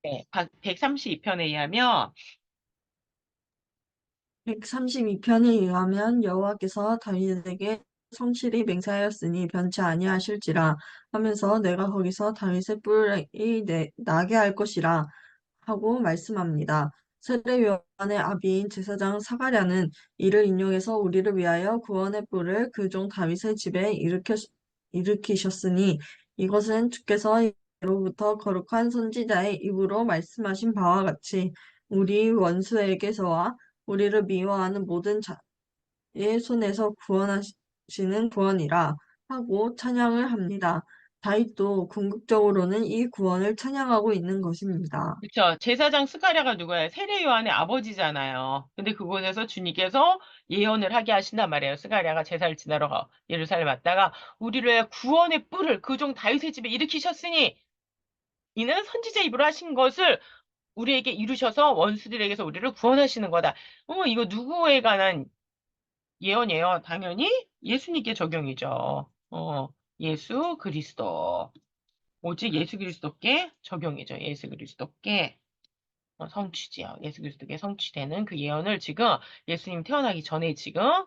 네, 132편에 의하면 132편에 의하면 여호와께서 다윗에게 성실히 맹세하였으니 변치 아니하실지라 하면서 내가 거기서 다윗의 뿔이 나게 할 것이라 하고 말씀합니다. 세례요한의 아비인 제사장 사가랴는 이를 인용해서 우리를 위하여 구원의 뿔을 그 종 다윗의 집에 일으키셨으니 이것은 주께서 예로부터 거룩한 선지자의 입으로 말씀하신 바와 같이 우리 원수에게서와 우리를 미워하는 모든 자의 손에서 구원하시는 구원이라 하고 찬양을 합니다. 다윗도 궁극적으로는 이 구원을 찬양하고 있는 것입니다. 그쵸. 제사장 스가랴가 누구예요? 세례 요한의 아버지잖아요. 근데 그곳에서 주님께서 예언을 하게 하신단 말이에요. 스가랴가 제사를 지내러 예루살렘 왔다가 우리를 위해 구원의 뿔을 그 종 다윗의 집에 일으키셨으니 이는 선지자 입으로 하신 것을 우리에게 이루셔서 원수들에게서 우리를 구원하시는 거다. 이거 누구에 관한 예언이에요? 당연히 예수님께 적용이죠. 예수 그리스도. 오직 예수 그리스도께 적용이죠. 예수 그리스도께 성취지요. 예수 그리스도께 성취되는 그 예언을 지금 예수님 태어나기 전에 지금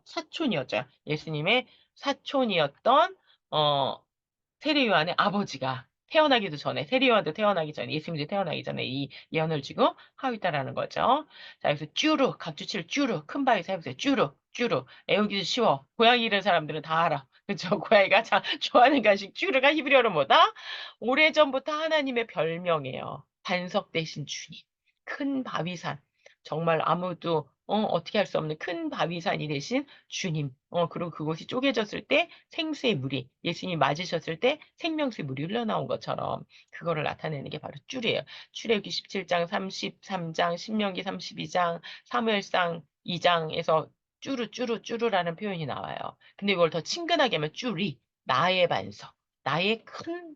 사촌이었죠. 예수님의 사촌이었던 세례 요한의 아버지가 태어나기도 전에 세례 요한도 태어나기 전에 예수님도 태어나기 전에 이 예언을 지금 하고 있다라는 거죠. 자, 여기서 쭈루 각주칠 쭈루 큰 바위에서 해보세요. 쭈루 쭈루 애우기도 쉬워. 고양이 이런 사람들은 다 알아. 그쵸? 고양이가 참 좋아하는 간식 쭈루가 히브리어로 뭐다? 오래전부터 하나님의 별명이에요. 반석 대신 주님. 큰 바위산. 정말 아무도 어떻게 할 수 없는 큰 바위산이 되신 주님. 그리고 그곳이 쪼개졌을 때 생수의 물이 예수님이 맞으셨을 때 생명수의 물이 흘러나온 것처럼 그거를 나타내는 게 바로 줄이에요. 출애굽기 17장, 33장, 신명기 32장, 사무엘상 2장에서 쭈루라는 표현이 나와요. 근데 이걸 더 친근하게 하면 쭈리, 나의 반석, 나의 큰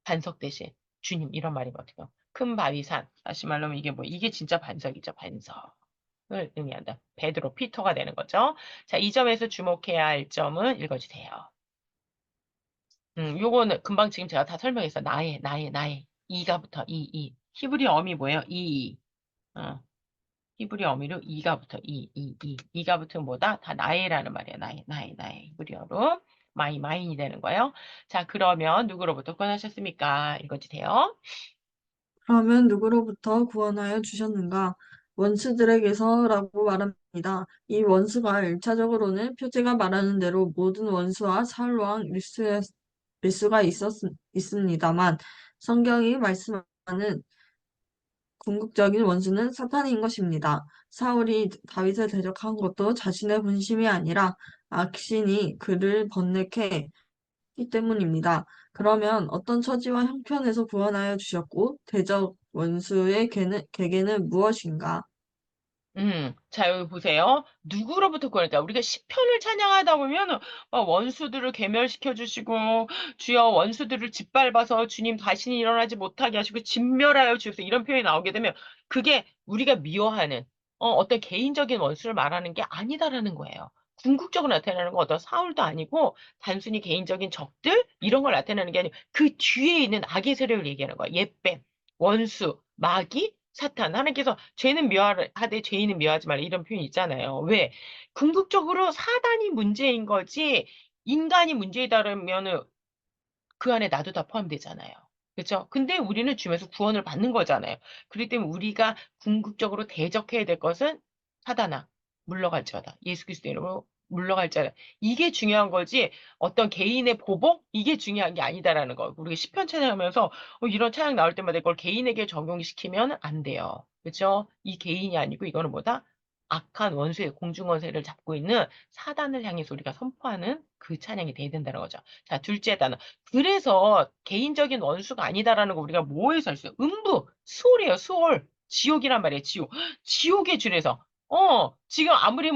반석 대신 주님 이런 말이거든요. 큰 바위산. 다시 말하면 이게 이게 진짜 반석이죠, 반석. 을 의미한다. 베드로, 피터가 되는 거죠. 자, 이 점에서 주목해야 할 점은 읽어주세요. 요거는 금방 지금 제가 다 설명했어. 나의. 이가 붙어, 이. 히브리 어미 뭐예요? 어, 히브리 어미로 이가 붙어, 이가 붙으면 뭐다? 다 나의라는 말이야. 나의. 히브리어로. 마인이 되는 거예요. 자, 그러면 누구로부터 구원하셨습니까? 읽어주세요. 그러면 누구로부터 구원하여 주셨는가? 원수들에게서라고 말합니다. 이 원수가 일차적으로는 표제가 말하는 대로 모든 원수와 사울왕 일수가 있습니다만 성경이 말씀하는 궁극적인 원수는 사탄인 것입니다. 사울이 다윗을 대적한 것도 자신의 본심이 아니라 악신이 그를 번뇌케 했기 때문입니다. 그러면 어떤 처지와 형편에서 구원하여 주셨고 대적 원수의 계계는 무엇인가? 자, 여기 보세요. 누구로부터 구원했다. 우리가 시편을 찬양하다 보면 원수들을 괴멸시켜 주시고 주여 원수들을 짓밟아서 주님 다시는 일어나지 못하게 하시고 진멸하여 주옵소서 이런 표현이 나오게 되면 그게 우리가 미워하는 어떤 개인적인 원수를 말하는 게 아니다라는 거예요. 궁극적으로 나타나는 건 어떤 사울도 아니고 단순히 개인적인 적들 이런 걸 나타내는 게 아니고 그 뒤에 있는 악의 세력을 얘기하는 거야. 옛뱀, 원수, 마귀, 사탄. 하나님께서 죄는 미워하되 죄인은 미워하지 말라 이런 표현이 있잖아요. 왜? 궁극적으로 사단이 문제인 거지 인간이 문제이다라면은 그 안에 나도 다 포함되잖아요. 그렇죠? 근데 우리는 주면서 구원을 받는 거잖아요. 그렇기 때문에 우리가 궁극적으로 대적해야 될 것은 사단아 물러갈지어다. 예수 그리스도 이름으로 물러갈지어다. 이게 중요한 거지 어떤 개인의 보복 이게 중요한 게 아니다라는 거. 우리가 시편 찬양하면서 이런 찬양 나올 때마다 이걸 개인에게 적용시키면 안 돼요. 그렇죠? 이 개인이 아니고 이거는 뭐다? 악한 원수의 공중원세를 잡고 있는 사단을 향해서 우리가 선포하는 그 찬양이 돼야 된다는 거죠. 자, 둘째 단어. 그래서 개인적인 원수가 아니다라는 거 우리가 뭐에서 알 수 있어요? 수월이에요, 수월. 지옥이란 말이에요, 지옥. 지옥의 줄에서. 지금 아무리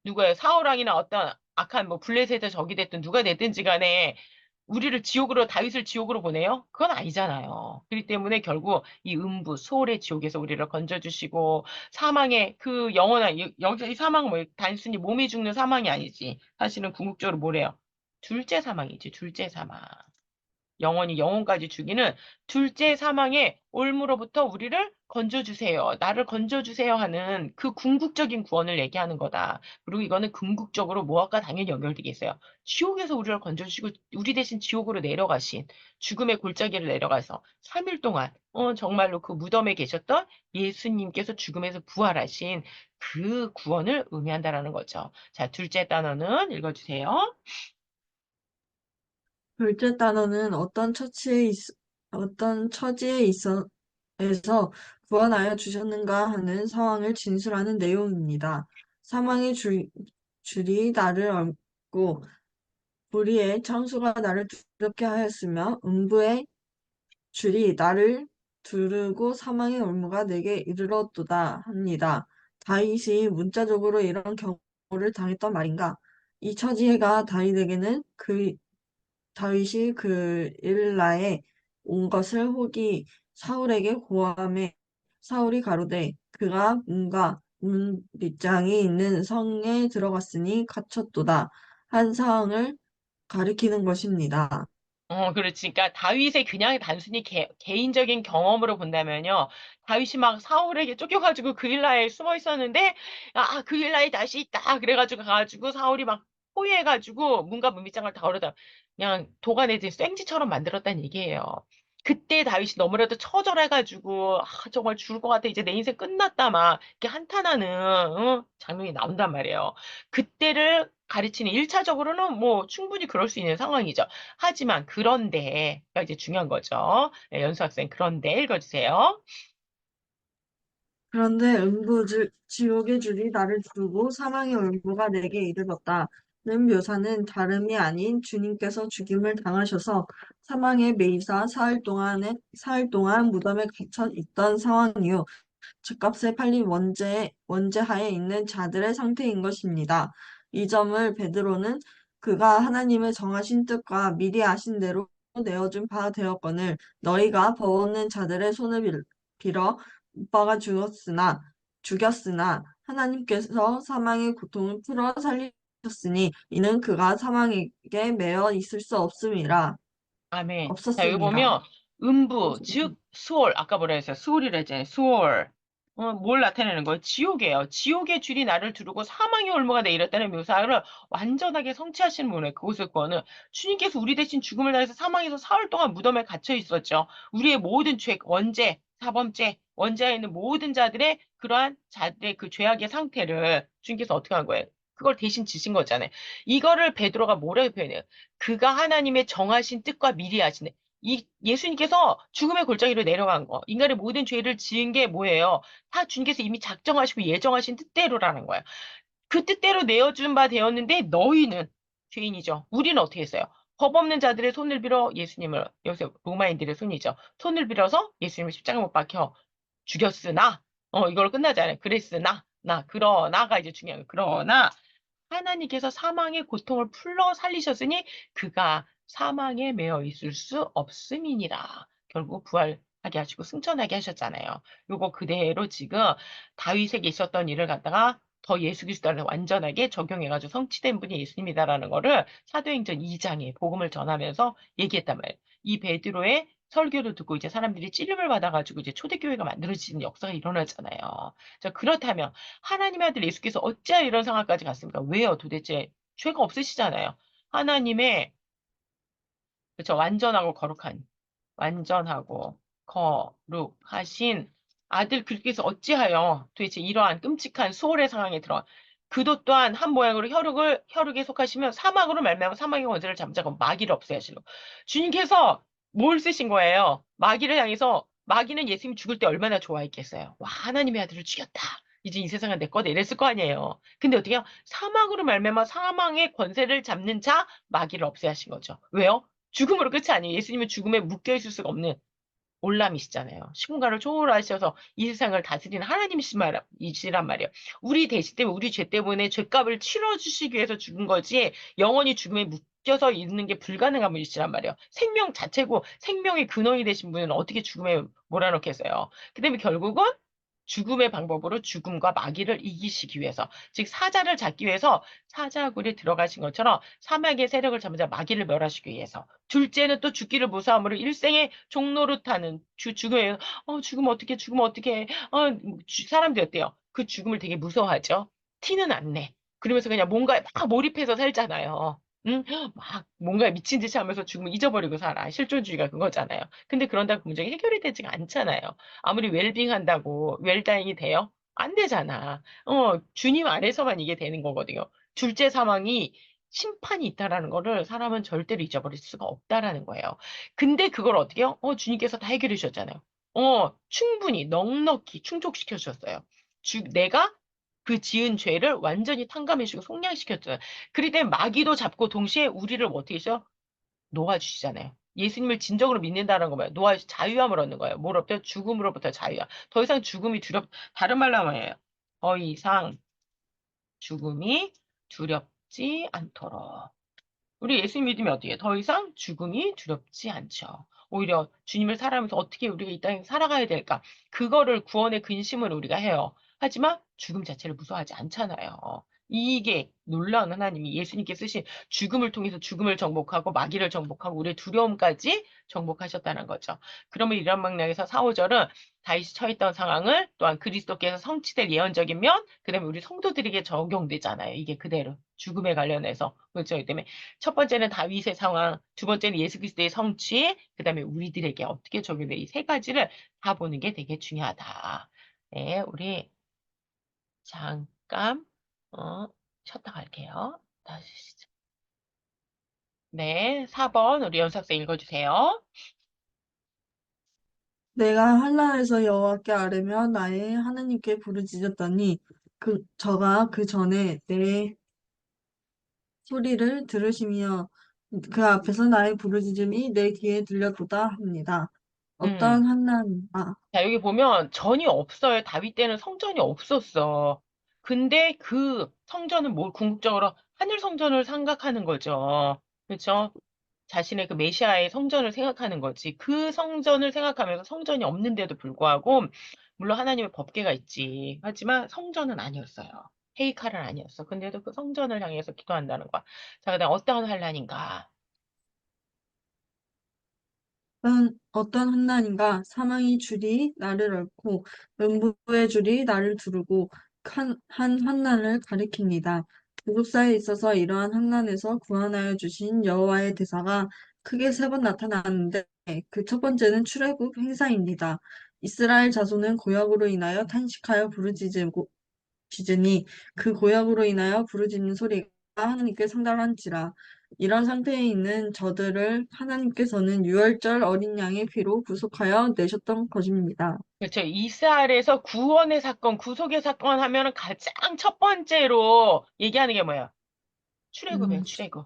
누구예요? 사울왕이나 어떤 악한 블레셋의 적이 됐든 누가 됐든지 간에 우리를 지옥으로, 다윗을 지옥으로 보내요? 그건 아니잖아요. 그렇기 때문에 결국 이 수월의 지옥에서 우리를 건져주시고 사망의 그 영원한, 여기서 이 사망은 뭐 단순히 몸이 죽는 사망이 아니지. 사실은 궁극적으로 뭐래요? 둘째 사망이지, 둘째 사망. 영원히 영혼까지 죽이는 둘째 사망의 올무로부터 우리를 건져주세요. 나를 건져주세요 하는 그 궁극적인 구원을 얘기하는 거다. 그리고 이거는 궁극적으로 무엇과 당연히 연결되겠어요. 지옥에서 우리를 건져주시고 우리 대신 지옥으로 내려가신 죽음의 골짜기를 내려가서 3일 동안 정말로 그 무덤에 계셨던 예수님께서 죽음에서 부활하신 그 구원을 의미한다라는 거죠. 자, 둘째 단어는 읽어주세요. 둘째 단어는 어떤 처지에 에서 구원하여 주셨는가 하는 상황을 진술하는 내용입니다. 사망의 줄이 나를 얽고 불의의 창수가 나를 두렵게 하였으며 음부의 줄이 나를 두르고 사망의 올무가 내게 이르렀도다 합니다. 다윗이 문자적으로 이런 경고를 당했던 말인가? 이 처지가 다윗에게는 다윗이 그 일라에 온 것을 혹이 사울에게 고함해 사울이 가로되 그가 문 빗장이 있는 성에 들어갔으니 갇혔도다 한 사항을 가리키는 것입니다. 그렇지. 그러니까 다윗의 그냥 단순히 개인적인 경험으로 본다면요. 다윗이 막 사울에게 쫓겨가지고 그일라에 숨어 있었는데, 그일라에 다시 있다. 그래가지고 가가지고 사울이 막 포위해가지고 문과 문빗장을 다 걸어다 그냥 도가내지 생지처럼 만들었다는 얘기예요. 그때 다윗이 너무나도 처절해가지고, 정말 죽을 것 같아. 이제 내 인생 끝났다. 막, 이렇게 한탄하는, 장면이 나온단 말이에요. 그때를 가르치는 1차적으로는 뭐 충분히 그럴 수 있는 상황이죠. 하지만 그런데가 이제 중요한 거죠. 네, 연수 학생 그런데 읽어주세요. 그런데 지옥의 줄이 나를 두고 사망의 얼무가 내게 이르렀다는 묘사는 다름이 아닌 주님께서 죽임을 당하셔서 사망의 매이사 사흘 동안 무덤에 갇혀 있던 상황이요. 집값에 팔린 원죄하에 있는 자들의 상태인 것입니다. 이 점을 베드로는 그가 하나님의 정하신 뜻과 미리 아신 대로 내어준 바 되었거늘 너희가 버없는 자들의 빌어 못 박아 죽였으나 하나님께서 사망의 고통을 풀어 살리셨으니 이는 그가 사망에게 매어 있을 수 아멘. 자, 여기 없었음이라. 보면 음부, 즉 수월, 아까 뭐라 했어요? 수월이라 했잖아요. 수월. 뭘 나타내는 거예요? 지옥이에요. 지옥의 줄이 나를 두르고 사망의 올무가 내 이랬다는 묘사를 완전하게 성취하시는 분의 그곳을 거는 주님께서 우리 대신 죽음을 당해서 사망에서 사흘 동안 무덤에 갇혀 있었죠. 우리의 모든 죄, 원죄, 사범죄, 원죄에 있는 모든 자들의 그러한 자들의 그 죄악의 상태를 주님께서 어떻게 한 거예요? 그걸 대신 지신 거잖아요. 이거를 베드로가 뭐라고 표현해요? 그가 하나님의 정하신 뜻과 미리 하시네. 이 예수님께서 죽음의 골짜기로 내려간 거, 인간의 모든 죄를 지은 게 뭐예요? 다 주님께서 이미 작정하시고 예정하신 뜻대로라는 거예요. 그 뜻대로 내어준 바 되었는데 너희는 죄인이죠. 우리는 어떻게 했어요? 법 없는 자들의 손을 빌어 예수님을 여기서 로마인들의 손이죠. 손을 빌어서 예수님을 십자가 못 박혀 죽였으나 이걸 끝나지 않아요. 그랬으나 그러나가 이제 중요한 거예요. 그러나 하나님께서 사망의 고통을 풀러 살리셨으니 그가 사망에 매여 있을 수 없음이니라. 결국 부활하게 하시고 승천하게 하셨잖아요. 요거 그대로 지금 다윗에게 있었던 일을 갖다가 더 예수 그리스도를 완전하게 적용해가지고 성취된 분이 예수님이다라는 거를 사도행전 2장에 복음을 전하면서 얘기했단 말이에요. 이 베드로의 설교를 듣고 이제 사람들이 찔림을 받아가지고 이제 초대교회가 만들어지는 역사가 일어나잖아요. 자, 그렇다면 하나님의 아들 예수께서 어찌하여 이런 상황까지 갔습니까? 왜요? 도대체 죄가 없으시잖아요. 하나님의 그쵸 완전하고 거룩한 완전하고 거룩하신 아들 그리스도께서 어찌하여 도대체 이러한 끔찍한 수월의 상황에 들어 그도 또한 한 모양으로 혈육에 속하시면 사막으로 말미암아 사막의 권세를 잠자고 마귀를 없애야 하시고 주님께서 뭘 쓰신 거예요? 마귀를 향해서 마귀는 예수님이 죽을 때 얼마나 좋아했겠어요. 와 하나님의 아들을 죽였다. 이제 이 세상은 내 거다 이랬을 거 아니에요. 근데 어떻게 해요? 사막으로 말미암아 사망의 권세를 잡는 자 마귀를 없애야 하신 거죠. 왜요? 죽음으로 끝이 아니에요. 예수님은 죽음에 묶여 있을 수가 없는 올람이시잖아요. 시공간을 초월하셔서 이 세상을 다스리는 하나님이시란 말이에요. 우리 대신 때문에, 우리 죄 때문에 죄값을 치러주시기 위해서 죽은 거지, 영원히 죽음에 묶여서 있는 게 불가능한 분이시란 말이에요. 생명 자체고, 생명의 근원이 되신 분은 어떻게 죽음에 몰아넣겠어요. 그 다음에 결국은 죽음의 방법으로 죽음과 마귀를 이기시기 위해서, 즉 사자를 잡기 위해서 사자굴에 들어가신 것처럼 사막의 세력을 잡자 마귀를 멸하시기 위해서. 둘째는 또 죽기를 무서함으로 일생의 종노릇하는 죽음에 죽으면 어떻게 죽으면 어떻게 사람들이 어때요? 그 죽음을 되게 무서워하죠. 티는 안 내. 그러면서 그냥 뭔가에 막 몰입해서 살잖아요. 응? 막 뭔가 미친 듯이 하면서 죽음을 잊어버리고 살아. 실존주의가 그거잖아요. 근데 그런다고 그 문제가 해결이 되지가 않잖아요. 아무리 웰빙 한다고 웰다잉이 돼요? 안 되잖아. 주님 안에서만 이게 되는 거거든요. 둘째 사망이 심판이 있다라는 거를 사람은 절대로 잊어버릴 수가 없다라는 거예요. 근데 그걸 어떻게 해요? 주님께서 다 해결해 주셨잖아요. 충분히 넉넉히 충족시켜 주셨어요. 내가 그 지은 죄를 완전히 탕감해주고 속량시켰잖아요. 그럴 때 마귀도 잡고 동시에 우리를 어떻게 해서 놓아주시잖아요. 예수님을 진정으로 믿는다는 거 뭐예요? 자유함을 얻는 거예요. 뭐로부터? 죽음으로부터 자유함. 더 이상 죽음이 다른 말로 하면 뭐예요? 더 이상 죽음이 두렵지 않도록. 우리 예수님 믿으면 어떻게 해요? 더 이상 죽음이 두렵지 않죠. 오히려 주님을 살아가면서 어떻게 우리가 이 땅에 살아가야 될까? 그거를 구원의 근심을 우리가 해요. 하지만 죽음 자체를 무서워하지 않잖아요. 이게 놀라운 하나님이 예수님께 쓰신 죽음을 통해서 죽음을 정복하고 마귀를 정복하고 우리의 두려움까지 정복하셨다는 거죠. 그러면 이런 맥락에서 4, 5절은 다윗이 처했던 상황을 또한 그리스도께서 성취될 예언적인 면, 그다음에 우리 성도들에게 적용되잖아요. 이게 그대로 죽음에 관련해서 그렇죠. 이 때문에 첫 번째는 다윗의 상황, 두 번째는 예수 그리스도의 성취, 그다음에 우리들에게 어떻게 적용돼 이 세 가지를 다 보는 게 되게 중요하다. 네, 우리 잠깐 쉬었다 갈게요. 다시 시작. 네, 4번 우리 연습생 읽어주세요. 내가 한란에서 여호와께 아뢰며 나의 하나님께 부르짖었더니 저가 그 전에 내 소리를 들으시며 그 앞에서 나의 부르짖음이 내 귀에 들려도다 합니다. 음. 어떤 한난 자, 여기 보면 전이 없어요. 다윗 때는 성전이 없었어. 근데 그 성전은 뭘 궁극적으로 하늘 성전을 생각하는 거죠. 그렇죠? 자신의 그 메시아의 성전을 생각하는 거지. 그 성전을 생각하면서 성전이 없는데도 불구하고, 물론 하나님의 법궤가 있지. 하지만 성전은 아니었어요. 헤이칼은 아니었어. 근데도 그 성전을 향해서 기도한다는 거야. 자, 그다음 어떠한 환란인가? 어떤 한난인가 사망의 줄이 나를 얽고 음부의 줄이 나를 두르고 한 한난을 가리킵니다. 구속사에 있어서 이러한 한난에서 구원하여 주신 여호와의 대사가 크게 세 번 나타나는데 그 첫 번째는 출애굽 행사입니다. 이스라엘 자손은 고역으로 인하여 탄식하여 부르짖으니 그 고역으로 인하여 부르짖는 소리가 하나님께 상달한지라. 이런 상태에 있는 저들을 하나님께서는 유월절 어린 양의 피로 구속하여 내셨던 것입니다. 그렇죠. 이스라엘에서 구원의 사건, 구속의 사건 하면은 가장 첫 번째로 얘기하는 게 뭐예요? 출애굽이에요, 음, 출애굽.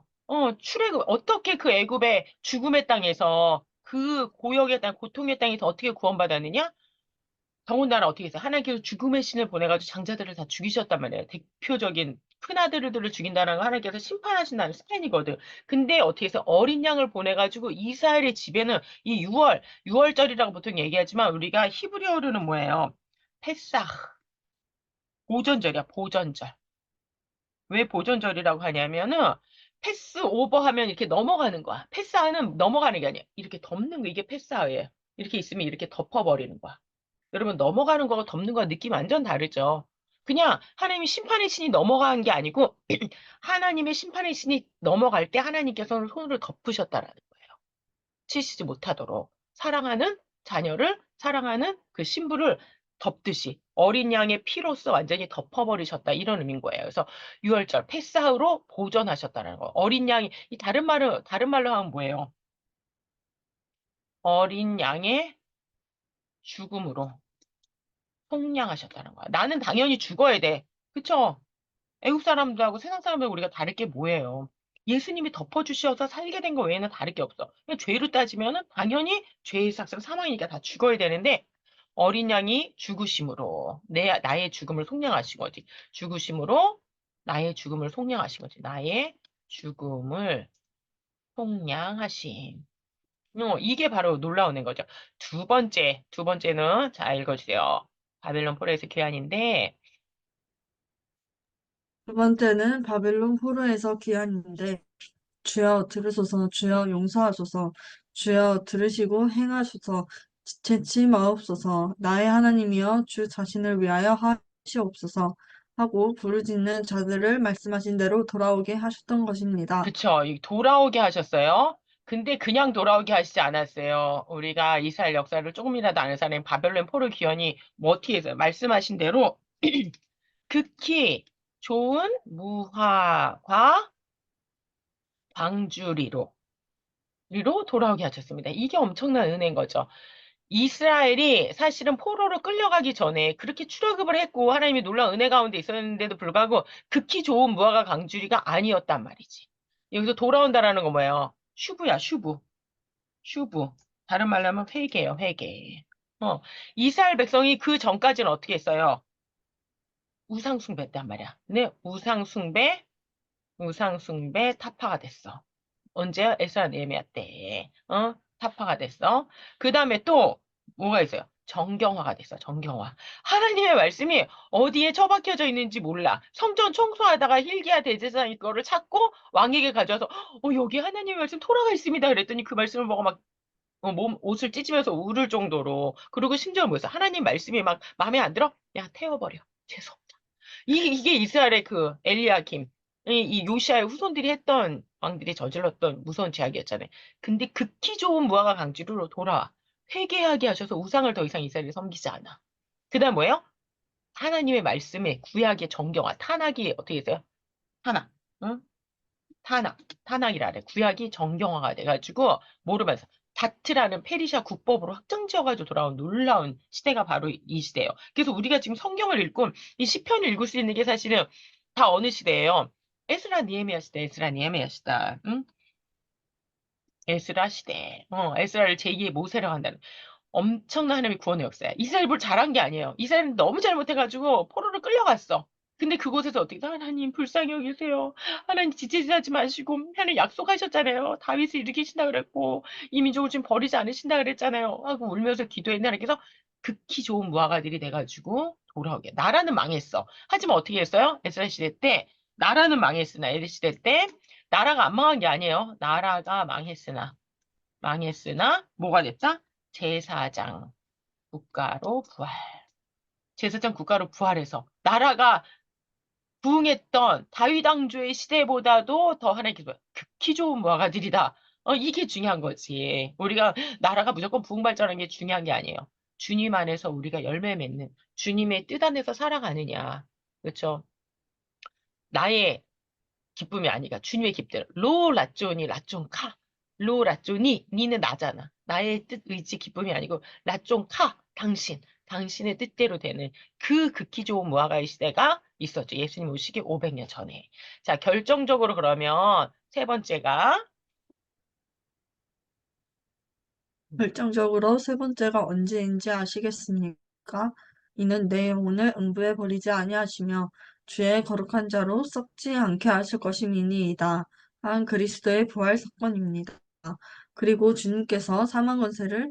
출애굽. 어떻게 그 애굽의 죽음의 땅에서 그 고역의 땅, 고통의 땅에서 어떻게 구원받았느냐? 더군다나 어떻게 했어요? 하나님께서 죽음의 신을 보내가지고 장자들을 다 죽이셨단 말이에요. 대표적인 큰아들들을 죽인다는 거 하나님께서 심판하신다는 사인이거든. 근데 어떻게 해서 어린 양을 보내가지고 이스라엘의 집에는 이 6월절이라고 보통 얘기하지만 우리가 히브리어로는 뭐예요? 페사흐, 보전절이야, 보전절. 왜 보존절이라고 하냐면은 패스 오버 하면 이렇게 넘어가는 거야. 패스하는 넘어가는 게 아니야. 이렇게 덮는 거 이게 패스아예요. 이렇게 있으면 이렇게 덮어버리는 거야. 여러분 넘어가는 거가 덮는 거와 느낌 완전 다르죠. 그냥 하나님이 심판의 신이 넘어간 게 아니고 하나님의 심판의 신이 넘어갈 때 하나님께서는 손으로 덮으셨다라는 거예요. 치시지 못하도록 사랑하는 자녀를 사랑하는 그 신부를 덮듯이 어린 양의 피로써 완전히 덮어버리셨다 이런 의미인 거예요. 그래서 유월절 패사흐로 보존하셨다는 거. 어린 양이 이 다른 말로 하면 뭐예요? 어린 양의 죽음으로 속량하셨다는 거야. 나는 당연히 죽어야 돼. 그쵸? 애국 사람들하고 세상 사람들하고 우리가 다를 게 뭐예요? 예수님이 덮어주셔서 살게 된 거 외에는 다를 게 없어. 그냥 죄로 따지면은 당연히 죄의 삭은 사망이니까 다 죽어야 되는데 어린 양이 죽으심으로 나의 죽음을 속량하신 거지. 죽으심으로 나의 죽음을 속량하신 거지. 나의 죽음을 속량하심. 이게 바로 놀라운 거죠. 두 번째는 자 읽어주세요. 바벨론 포로에서 귀환인데, 두 번째는 바벨론 포로에서 귀환인데 주여 들으소서 주여 용서하소서 주여 들으시고 행하소서 지체치 마옵소서 나의 하나님이여 주 자신을 위하여 하시옵소서 하고 부르짖는 자들을 말씀하신 대로 돌아오게 하셨던 것입니다. 그쵸. 돌아오게 하셨어요. 근데 그냥 돌아오게 하시지 않았어요. 우리가 이스라엘 역사를 조금이라도 아는 사람이 바벨론 포로 귀환이 뭐 어떻게 해서요? 말씀하신 대로 극히 좋은 무화과 방주리로 돌아오게 하셨습니다. 이게 엄청난 은혜인 거죠. 이스라엘이 사실은 포로로 끌려가기 전에 그렇게 출애굽을 했고 하나님이 놀라운 은혜 가운데 있었는데도 불구하고 극히 좋은 무화과 강주리가 아니었단 말이지. 여기서 돌아온다라는 건 뭐예요? 슈브야, 슈브. 슈브. 다른 말로 하면 회개예요, 회개. 어, 이스라엘 백성이 그 전까지는 어떻게 했어요? 우상숭배했단 말이야. 근데 우상숭배 타파가 됐어. 언제요? 에스라 느헤미야 때. 타파가 됐어. 그 다음에 또 뭐가 있어요? 정경화가 됐어. 정경화. 하나님의 말씀이 어디에 처박혀져 있는지 몰라. 성전 청소하다가 힐기야 대제사장이 거를 찾고 왕에게 가져와서 여기 하나님의 말씀 토라가 있습니다. 그랬더니 그 말씀을 보고 막 옷을 찢으면서 울을 정도로. 그리고 심지어 뭐였어? 하나님 말씀이 막 마음에 안 들어? 야, 태워버려. 죄송. 이게 이스라엘의 그 엘리야김, 이 요시아의 후손들이 했던 왕들이 저질렀던 무서운 죄악이었잖아요. 근데 극히 좋은 무화과 강지로 돌아와. 회개하게 하셔서 우상을 더 이상 이스라엘이 섬기지 않아. 그 다음 뭐예요? 하나님의 말씀에 구약의 정경화, 탄악이 어떻게 돼요? 탄악. 응? 탄악이라 그래. 구약이 정경화가 돼가지고 모르면서 다트라는 페르시아 국법으로 확정지어가지고 돌아온 놀라운 시대가 바로 이 시대예요. 그래서 우리가 지금 성경을 읽고 이 시편을 읽을 수 있는 게 사실은 다 어느 시대예요? 에스라 니에미야 시대, 에스라 니에미야 시대. 응? 에스라 시대. 에스라를 제2의 모세라고 한다는. 엄청난 하나님의 구원의 역사야. 이스라엘 뭘 잘한 게 아니에요. 이스라엘은 너무 잘못해가지고 포로로 끌려갔어. 근데 그곳에서 어떻게 하나님 불쌍히 여기세요. 하나님 지체하지 마시고 하나님 약속하셨잖아요. 다윗을 일으키신다 그랬고 이 민족을 지금 버리지 않으신다 그랬잖아요. 하고 울면서 기도했나 하나님께서 극히 좋은 무화과들이 돼가지고 돌아오게. 나라는 망했어. 하지만 어떻게 했어요? 에스라 시대 때 나라는 망했으나 에르 시대 때 나라가 안 망한 게 아니에요. 나라가 망했으나 뭐가 됐다? 제사장 국가로 부활. 제사장 국가로 부활해서 나라가 부흥했던 다윗 왕조의 시대보다도 더 하나님께서 극히 좋은 무화과들이다. 이게 중요한 거지. 우리가 나라가 무조건 부흥 발전하는 게 중요한 게 아니에요. 주님 안에서 우리가 열매 맺는 주님의 뜻 안에서 살아가느냐. 그렇죠? 나의 기쁨이 아니라 주님의 기쁨. 로 라쪼니 라쪼카. 로 라쪼니 니는 나잖아. 나의 뜻 의지 기쁨이 아니고 라쪼카 당신. 당신의 뜻대로 되는 그 극히 좋은 무화과의 시대가 있었죠. 예수님 오시기 500년 전에. 자, 결정적으로 그러면 세 번째가 결정적으로 세 번째가 언제인지 아시겠습니까? 이는 내 영혼을 음부에 버리지 아니하시며 주의 거룩한 자로 썩지 않게 하실 것임이니이다. 한 그리스도의 부활 사건입니다. 그리고 주님께서 사망 권세를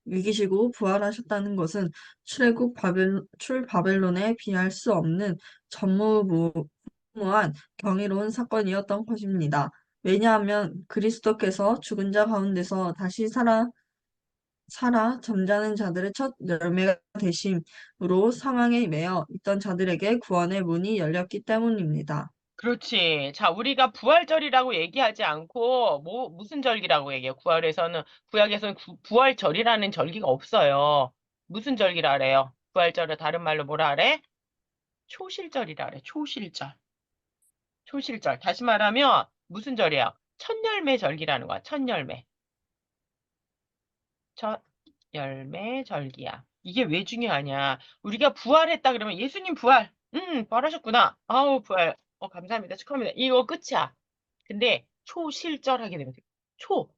이기시고 부활하셨다는 것은 출바벨론에 비할 수 없는 전무후무한 경이로운 사건이었던 것입니다. 왜냐하면 그리스도께서 죽은 자 가운데서 다시 살아 잠자는 자들의 첫 열매가 되심으로 사망에 매여 있던 자들에게 구원의 문이 열렸기 때문입니다. 그렇지. 자, 우리가 부활절이라고 얘기하지 않고 무슨 절기라고 얘기해요? 구약에서는 부활절이라는 절기가 없어요. 무슨 절기라 그래요? 부활절을 다른 말로 뭐라 그래? 초실절이라 그래. 초실절. 초실절. 다시 말하면 무슨 절이야? 첫 열매 절기라는 거야. 첫 열매. 첫 열매 절기야. 이게 왜 중요하냐? 우리가 부활했다 그러면 예수님 부활. 부활하셨구나. 아우, 부활. 감사합니다. 축하합니다. 이거 끝이야. 근데 초실절하게 되면 돼.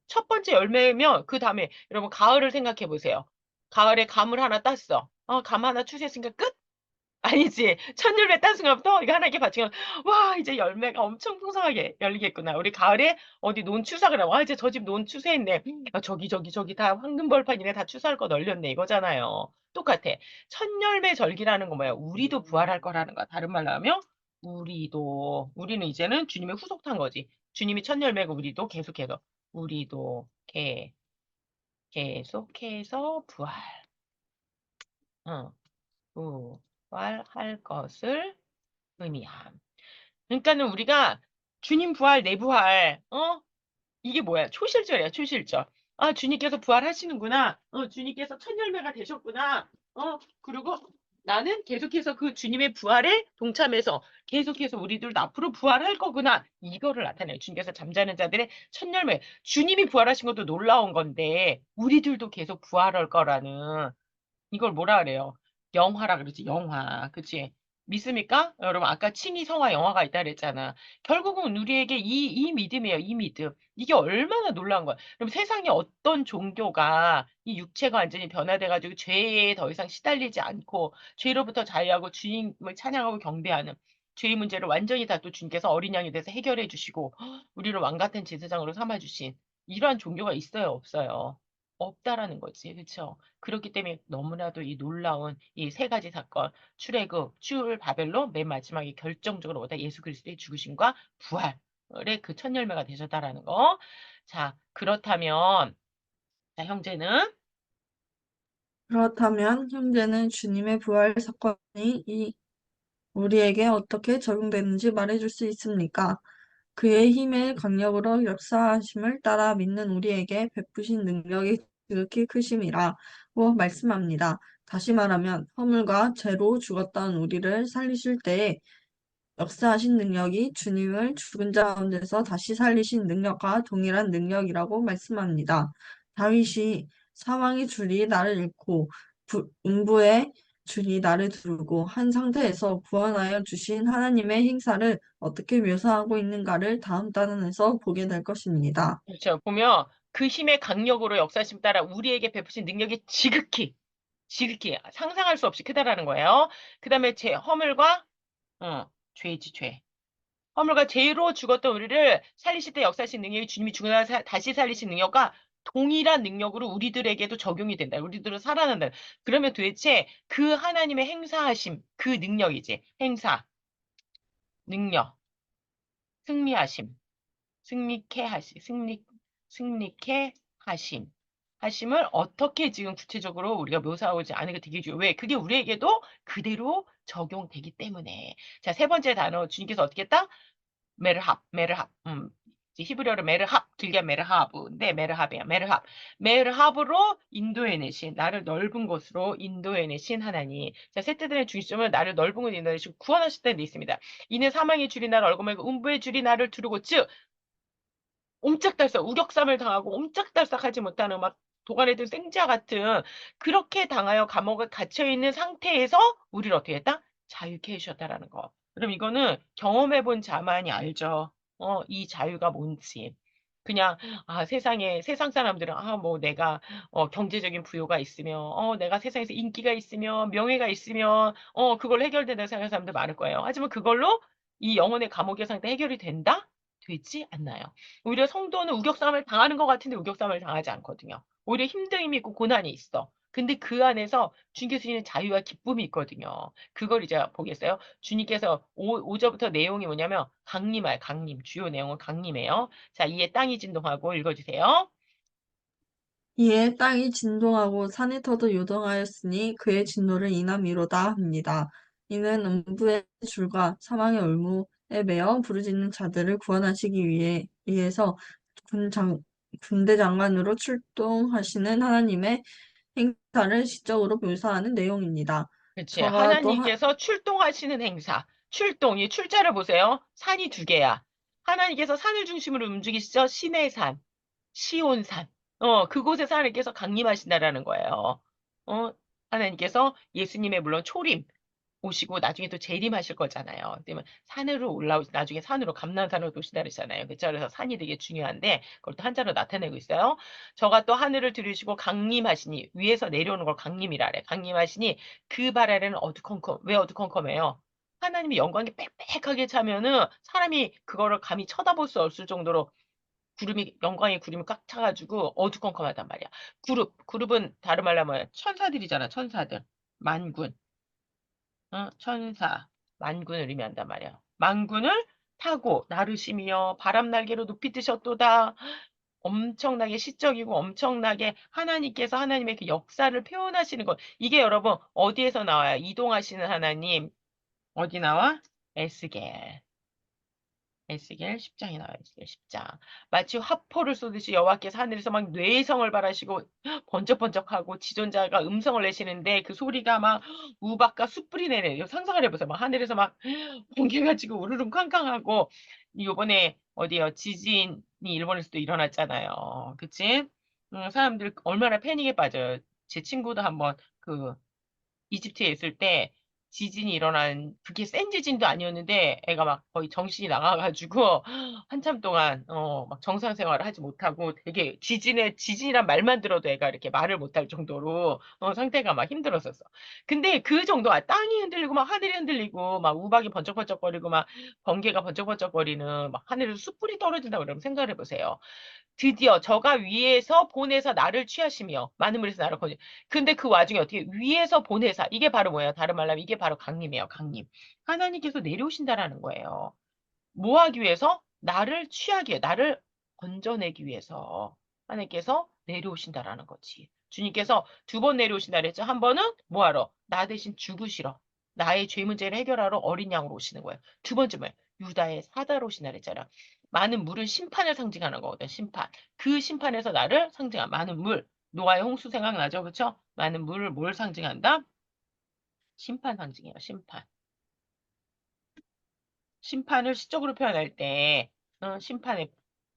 첫 번째 열매면 그 다음에 여러분 가을을 생각해 보세요. 가을에 감을 하나 땄어. 감 하나 추수했으니까 끝? 아니지. 첫 열매 딴 순간부터 이거 하나님께 바치면 와 이제 열매가 엄청 풍성하게 열리겠구나. 우리 가을에 어디 논 추수하라. 와 이제 저 집 논 추수했네. 저기 다 황금벌판이네. 다 추수할 거 널렸네 이거잖아요. 똑같아. 첫 열매 절기라는 건 뭐야? 우리도 부활할 거라는 거야. 다른 말로 하면 우리는 이제는 주님의 후속탄 거지. 주님이 첫 열매고 우리도 계속해서 우리도 계속해서 어, 부활할 것을 의미함. 그러니까는 우리가 주님 부활, 내 부활, 이게 뭐야? 초실절이야, 초실절. 아, 주님께서 부활하시는구나. 주님께서 첫 열매가 되셨구나. 그리고 나는 계속해서 그 주님의 부활에 동참해서 계속해서 우리들도 앞으로 부활할 거구나. 이거를 나타내요. 주님께서 잠자는 자들의 첫 열매. 주님이 부활하신 것도 놀라운 건데, 우리들도 계속 부활할 거라는 이걸 뭐라 그래요? 영화라 그러지, 영화. 그치? 믿습니까? 여러분, 아까 칭의 성화 영화가 있다 그랬잖아. 결국은 우리에게 이 믿음이에요, 이 믿음. 이게 얼마나 놀라운 거야. 그럼 세상에 어떤 종교가 이 육체가 완전히 변화돼가지고 죄에 더 이상 시달리지 않고 죄로부터 자유하고 주님을 찬양하고 경배하는 죄의 문제를 완전히 다 또 주님께서 어린 양이 돼서 해결해 주시고 우리를 왕 같은 제사장으로 삼아 주신 이러한 종교가 있어요, 없어요? 없다라는 거지. 그렇죠? 그렇기 때문에 너무나도 이 놀라운 이 세 가지 사건, 출애굽, 바벨론, 맨 마지막에 결정적으로 오다 예수 그리스도의 죽으심과 부활의 그 첫 열매가 되셨다라는 거. 자, 그렇다면, 자, 형제는, 그렇다면 형제는 주님의 부활 사건이 우리에게 어떻게 적용되는지 말해줄 수 있습니까? 그의 힘의 강력으로 역사하심을 따라 믿는 우리에게 베푸신 능력이 지극히 크심이라고 말씀합니다. 다시 말하면 허물과 죄로 죽었던 우리를 살리실 때에 역사하신 능력이 주님을 죽은 자 가운데서 다시 살리신 능력과 동일한 능력이라고 말씀합니다. 다윗이 사망의 줄이 나를 잃고 음부의 줄이 나를 두르고 한 상태에서 구원하여 주신 하나님의 행사를 어떻게 묘사하고 있는가를 다음 단원에서 보게 될 것입니다. 그렇죠. 보면 그 힘의 강력으로 역사심 따라 우리에게 베푸신 능력이 지극히 상상할 수 없이 크다라는 거예요. 그 다음에 허물과, 죄지, 죄. 허물과 죄로 죽었던 우리를 살리실 때 역사하신 능력이 주님이 죽은 다시 살리신 능력과 동일한 능력으로 우리들에게도 적용이 된다. 우리들은 살아난다. 그러면 도대체 그 하나님의 행사하심, 그 능력이지. 행사, 능력, 승리하심, 승리케 하심. 하심을 어떻게 지금 구체적으로 우리가 묘사하지 않은 게 되게 중요해요. 왜? 그게 우리에게도 그대로 적용되기 때문에. 자, 세 번째 단어, 주님께서 어떻게 했다? 메르합. 이제 히브리어로 메르합, 길게 메르하브인데 메르합이야, 메르합. 메르합으로 인도해내신, 나를 넓은 곳으로 인도해내신 하나님. 자, 셋째들의 중심은 나를 넓은 곳으로 인도해내시고 구원하실 때 있습니다. 이는 사망의 줄이 나를 얽어매고 음부의 줄이 나를 두르고, 즉, 옴짝달싹, 우격삼을 당하고 옴짝달싹하지 못하는 막 도간에 든 생쥐와 같은 그렇게 당하여 감옥에 갇혀있는 상태에서 우리를 어떻게 했다? 자유케 해주셨다라는 거. 그럼 이거는 경험해본 자만이 알죠. 이 자유가 뭔지. 그냥, 세상 사람들은, 뭐 내가, 경제적인 부유가 있으며, 내가 세상에서 인기가 있으며, 명예가 있으면, 그걸 해결된다고 생각하는 사람들 많을 거예요. 하지만 그걸로 이 영혼의 감옥의 상태 해결이 된다? 되지 않나요? 오히려 성도는 우격삼을 당하는 것 같은데 우격삼을 당하지 않거든요. 오히려 힘듦이 있고 고난이 있어. 근데 그 안에서 주님께서 주시는 자유와 기쁨이 있거든요. 그걸 이제 보겠어요. 주님께서 5절부터 내용이 뭐냐면 강림. 주요 내용은 강림이에요. 자, 이에 땅이 진동하고 읽어주세요. 이에 땅이 진동하고 산이 터도 요동하였으니 그의 진노를 인함이로다 합니다. 이는 음부의 줄과 사망의 올무에 매어 부르짖는 자들을 구원하시기 위해서 군대 장관으로 출동하시는 하나님의 행사를 시적으로 묘사하는 내용입니다. 그렇지. 저가 또 하나님께서 출동하시는 행사. 이 출자를 보세요. 산이 두 개야. 하나님께서 산을 중심으로 움직이시죠. 시내산, 시온산. 그곳에서 하나님께서 강림하신다라는 거예요. 어, 하나님께서 예수님의 물론 초림 오시고 나중에 또 재림하실 거잖아요. 그러면 산으로 나중에 산으로 감난산으로 오신다 그러잖아요. 그쵸? 그래서 산이 되게 중요한데 그걸 또 한자로 나타내고 있어요. 저가 또 하늘을 들으시고 강림하시니 위에서 내려오는 걸 강림이라 그래. 강림하시니 그 발 아래는 어두컴컴. 왜 어두컴컴해요? 하나님이 영광이 빽빽하게 차면은 사람이 그거를 감히 쳐다볼 수 없을 정도로 영광의 구름이 꽉 차가지고 어두컴컴하단 말이야. 그룹은 다른 말로 하면 천사들이잖아, 천사들. 만군, 천사, 만군을 의미한단 말이야. 만군을 타고 나르시며 바람 날개로 높이 뜨셨도다. 엄청나게 시적이고 엄청나게 하나님께서 하나님의 그 역사를 표현하시는 것. 이게 여러분 어디에서 나와요? 이동하시는 하나님. 어디 나와? 에스겔. 에스겔 10장이 나와요. 에스겔 10장. 마치 화포를 쏘듯이 여호와께서 하늘에서 막 뇌성을 발하시고 번쩍번쩍하고 지존자가 음성을 내시는데 그 소리가 막 우박과 숯불이 내려요. 상상을 해보세요. 막 하늘에서 막 번개가 지고 우르릉 쾅쾅하고 요번에 어디요? 지진이 일본에서도 일어났잖아요. 그치? 사람들 얼마나 패닉에 빠져요. 제 친구도 한번 그 이집트에 있을 때 지진이 일어난 그게 센 지진도 아니었는데 애가 막 거의 정신이 나가가지고 한참 동안 막 정상 생활을 하지 못하고 되게 지진이란 말만 들어도 애가 이렇게 말을 못할 정도로 상태가 막 힘들었었어. 근데 그 정도가 땅이 흔들리고 막 하늘이 흔들리고 막 우박이 번쩍번쩍거리고 막 번개가 번쩍번쩍거리는 막 하늘에서 숯불이 떨어진다 그러면 생각해 보세요. 드디어 저가 위에서 보내서 나를 취하시며 많은 물에서 나를 거지. 근데 그 와중에 어떻게 위에서 보내사 이게 바로 뭐예요? 다른 말로 하면 이게 바로 강림이에요. 강림. 하나님께서 내려오신다라는 거예요. 뭐 하기 위해서? 나를 취하기 위해, 나를 건져내기 위해서 하나님께서 내려오신다라는 거지. 주님께서 두 번 내려오신다 그랬죠. 한 번은 뭐하러? 나 대신 죽으시러. 나의 죄 문제를 해결하러 어린 양으로 오시는 거예요. 두 번째는 유다의 사다로 오신다 그랬잖아. 많은 물은 심판을 상징하는 거거든. 심판. 그 심판에서 나를 상징한 많은 물. 노아의 홍수 생각나죠? 그렇죠? 많은 물을 뭘 상징한다? 심판 상징이에요. 심판. 심판을 시적으로 표현할 때 심판의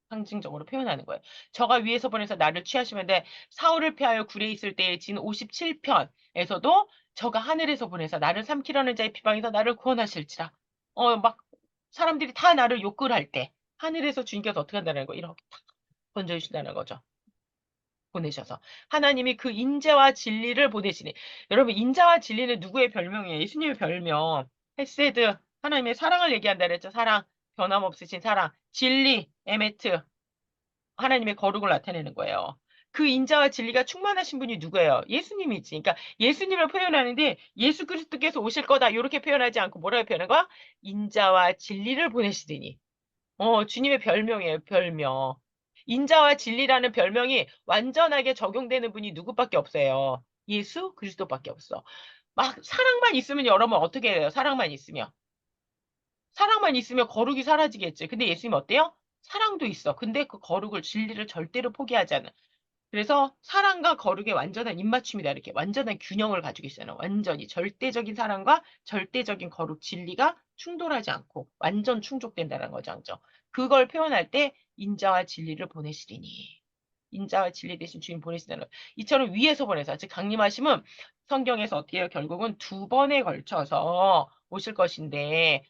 상징적으로 표현하는 거예요. 저가 위에서 보내서 나를 취하시면 돼. 사울을 피하여 굴에 있을 때에 진 57편에서도 저가 하늘에서 보내서 나를 삼키려는 자의 비방에서 나를 구원하실지라. 막 사람들이 다 나를 욕을 할 때 하늘에서 주님께서 어떻게 한다는 거 이렇게 탁 건져주신다는 거죠. 보내셔서 하나님이 그 인자와 진리를 보내시니 여러분 인자와 진리는 누구의 별명이에요? 예수님의 별명. 헤세드 하나님의 사랑을 얘기한다 그랬죠. 사랑 변함없으신 사랑 진리 에메트 하나님의 거룩을 나타내는 거예요. 그 인자와 진리가 충만하신 분이 누구예요? 예수님이지. 그러니까 예수님을 표현하는데 예수 그리스도께서 오실 거다 이렇게 표현하지 않고 뭐라고 표현한 거야? 인자와 진리를 보내시더니 주님의 별명이에요, 별명. 인자와 진리라는 별명이 완전하게 적용되는 분이 누구밖에 없어요. 예수 그리스도밖에 없어. 막 사랑만 있으면 여러분 어떻게 해요? 사랑만 있으면. 사랑만 있으면 거룩이 사라지겠지. 근데 예수님 어때요? 사랑도 있어. 근데 그 거룩을 진리를 절대로 포기하지 않아. 그래서 사랑과 거룩의 완전한 입맞춤이다. 이렇게 완전한 균형을 가지고 있어요. 완전히 절대적인 사랑과 절대적인 거룩, 진리가 충돌하지 않고 완전 충족된다는 거죠. 그죠? 그걸 표현할 때 인자와 진리를 보내시리니. 인자와 진리 대신 주님 보내시다는 거예요. 이처럼 위에서 보내서 즉 강림하심은 성경에서 어떻게 해요? 결국은 두 번에 걸쳐서 오실 것인데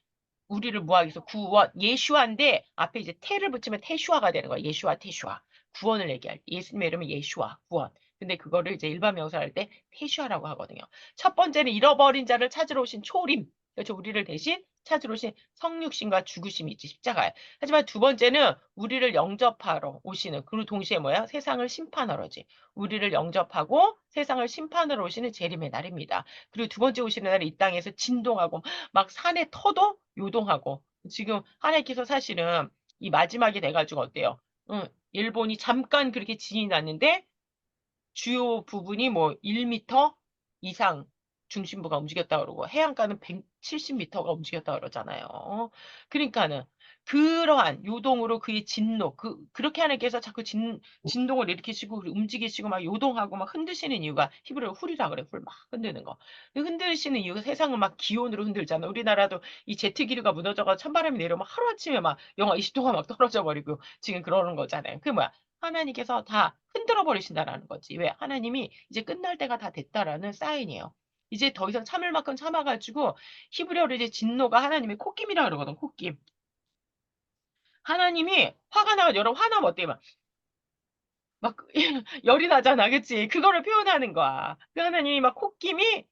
우리를 뭐하기 위해서 구원 예슈아인데 앞에 이제 태를 붙이면 태슈아가 되는 거야. 예슈아 태슈아. 구원을 얘기할 때 예수님의 이름은 예슈아 구원. 근데 그거를 이제 일반 명사를 할 때 태슈아라고 하거든요. 첫 번째는 잃어버린 자를 찾으러 오신 초림. 그렇죠. 우리를 대신 찾으러 오신 성육신과 죽으심이 있지 십자가에. 하지만 두 번째는 우리를 영접하러 오시는 그리고 동시에 뭐야? 세상을 심판하러지. 우리를 영접하고 세상을 심판하러 오시는 재림의 날입니다. 그리고 두 번째 오시는 날이 이 땅에서 진동하고 막 산의 터도 요동하고 지금 하나님께서 사실은 이 마지막이 돼가지고 어때요? 일본이 잠깐 그렇게 지진이 났는데 주요 부분이 뭐 1m 이상 중심부가 움직였다 그러고 해안가는 170m가 움직였다 그러잖아요. 그러니까는 그러한 요동으로 그의 진노 그렇게 하나님께서 자꾸 진동을 일으키시고 움직이시고 막 요동하고 막 흔드시는 이유가 히브리어로 훌이라 그래 훌 막 흔드는 거 흔드시는 이유가 세상을 막 기온으로 흔들잖아. 우리나라도 이 제트기류가 무너져가 찬바람이 내려오면 하루아침에 막 영하 20도가 막 떨어져 버리고 지금 그러는 거잖아요. 그게 뭐야? 하나님께서 다 흔들어 버리신다라는 거지. 왜? 하나님이 이제 끝날 때가 다 됐다라는 사인이에요. 이제 더 이상 참을 만큼 참아가지고 히브리어로 이제 진노가 하나님의 콧김이라 그러거든. 콧김. 하나님이 화가 나가 여러분 화나면 어때요? 막 열이 나잖아. 그치? 그거를 표현하는 거야. 그 하나님이 막 콧김이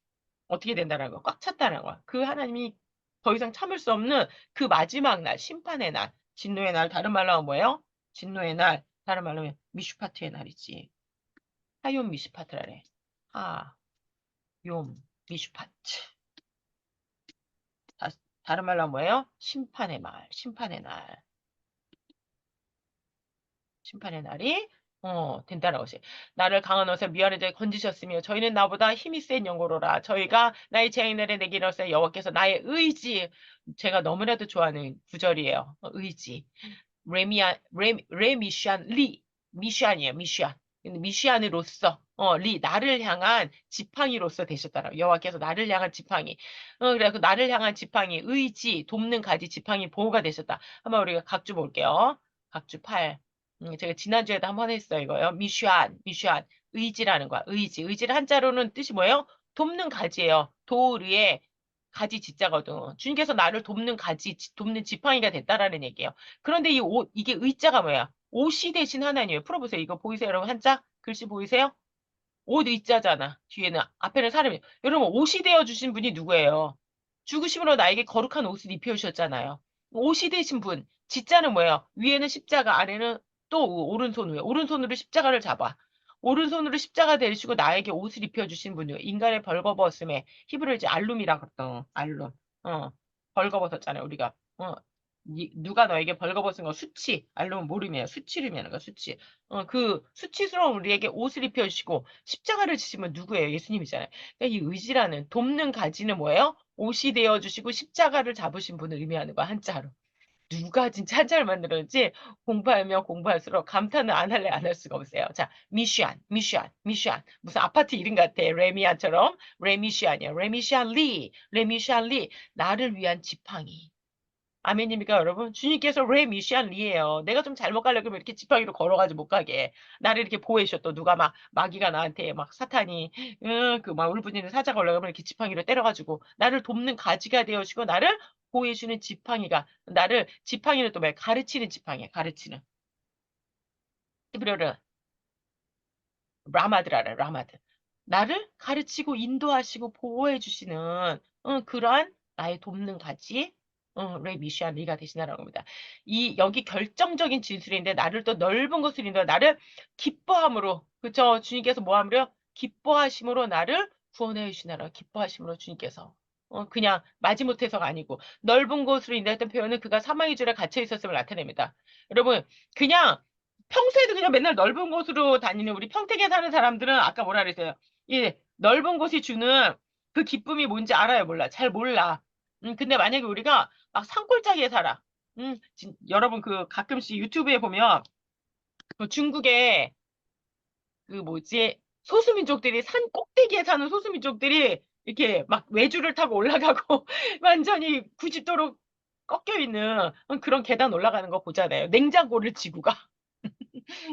어떻게 된다는 거. 꽉 찼다는 거야. 그 하나님이 더 이상 참을 수 없는 그 마지막 날, 심판의 날, 진노의 날, 다른 말로 하면 뭐예요? 진노의 날. 다른 말로 하면 미슈파트의 날이지. 하욤 미슈파트라래. 하욤 미슈파트. 다, 다른 말로 하면 뭐예요? 심판의 말. 심판의 날. 심판의 날이 된다라고 하시. 나를 강한 옷에 미안하게 건지셨으며 저희는 나보다 힘이 센 영고로라. 저희가 나의 재앙날에 내게 이르렀어요. 여호와께서 나의 의지. 제가 너무나도 좋아하는 구절이에요. 의지. 레미시안 리. 미시안이에요. 미시안. 근데 미시안으로서 리 나를 향한 지팡이로서 되셨다라. 여호와께서 나를 향한 지팡이. 그래서 나를 향한 지팡이 의지 돕는 가지 지팡이 보호가 되셨다. 한번 우리가 각주 볼게요. 각주 8. 제가 지난주에도 한번 했어요, 이거요. 미슈안, 의지라는 거야, 의지. 의지를 한자로는 뜻이 뭐예요? 돕는 가지예요. 도의에 가지 지자거든. 주님께서 나를 돕는 가지, 돕는 지팡이가 됐다라는 얘기예요. 그런데 이 옷, 이게 의자가 뭐야? 옷이 대신 하나님이에요. 풀어보세요. 이거 보이세요, 여러분? 한자? 글씨 보이세요? 옷 의자잖아. 뒤에는, 앞에는 사람이. 여러분, 옷이 되어주신 분이 누구예요? 죽으심으로 나에게 거룩한 옷을 입혀주셨잖아요. 옷이 되신 분. 지자는 뭐예요? 위에는 십자가, 아래는 또 오른손 위에. 오른손으로 십자가를 잡아. 오른손으로 십자가 대시고 나에게 옷을 입혀주신 분이에요. 인간의 벌거벗음에 히브리어 이제 알룸이라 그랬던 알룸. 벌거벗었잖아요, 우리가. 누가 너에게 벌거벗은 거 수치. 알룸은 모름이에요. 수치를 의미하는 거, 수치. 그 수치스러운 우리에게 옷을 입혀주시고 십자가를 지시면 누구예요? 예수님이잖아요. 그러니까 이 의지라는 돕는 가지는 뭐예요? 옷이 되어주시고 십자가를 잡으신 분을 의미하는 거야, 한자로. 누가 진짜 한자를 만들었는지 공부하면 공부할수록 감탄을 안 할래 안 할 수가 없어요. 자, 미시안. 무슨 아파트 이름 같아. 레미안처럼. 레미시안이야. 레미시안 리. 나를 위한 지팡이. 아멘입니까, 여러분? 주님께서 왜 미시안 리예요. 내가 좀 잘못 가려고 하면 이렇게 지팡이로 걸어가지고 못 가게. 나를 이렇게 보호해 주셨또 누가 막 마귀가 나한테 막 사탄이 그 막 울부짖는 사자가 올라가면 이렇게 지팡이로 때려가지고 나를 돕는 가지가 되어주고 나를 보호해 주는 지팡이가 나를 지팡이를 또 말 가르치는 지팡이야. 가르치는. 히브리어로 라마드라래, 라마드. 나를 가르치고 인도하시고 보호해 주시는 그러한 나의 돕는 가지 레 미시안 리가 되시나라고 합니다. 여기 결정적인 진술인데 나를 또 넓은 곳을 인도하 나를 기뻐함으로 그쵸 주님께서 뭐 함으로 기뻐하심으로 나를 구원해 주시나라 기뻐하심으로 주님께서 그냥 마지못해서가 아니고 넓은 곳으로 인도했던 표현은 그가 사망의 줄에 갇혀 있었음을 나타냅니다. 여러분 그냥 평소에도 그냥 맨날 넓은 곳으로 다니는 우리 평택에 사는 사람들은 아까 뭐라 그랬어요? 이 넓은 곳이 주는 그 기쁨이 뭔지 알아요? 몰라? 잘 몰라. 근데 만약에 우리가 막 산골짜기에 살아. 여러분 그 가끔씩 유튜브에 보면 그 중국에 그 뭐지? 소수민족들이 산 꼭대기에 사는 소수민족들이 이렇게 막 외주를 타고 올라가고 완전히 90도로 꺾여 있는 그런 계단 올라가는 거 보잖아요. 냉장고를 지고 가.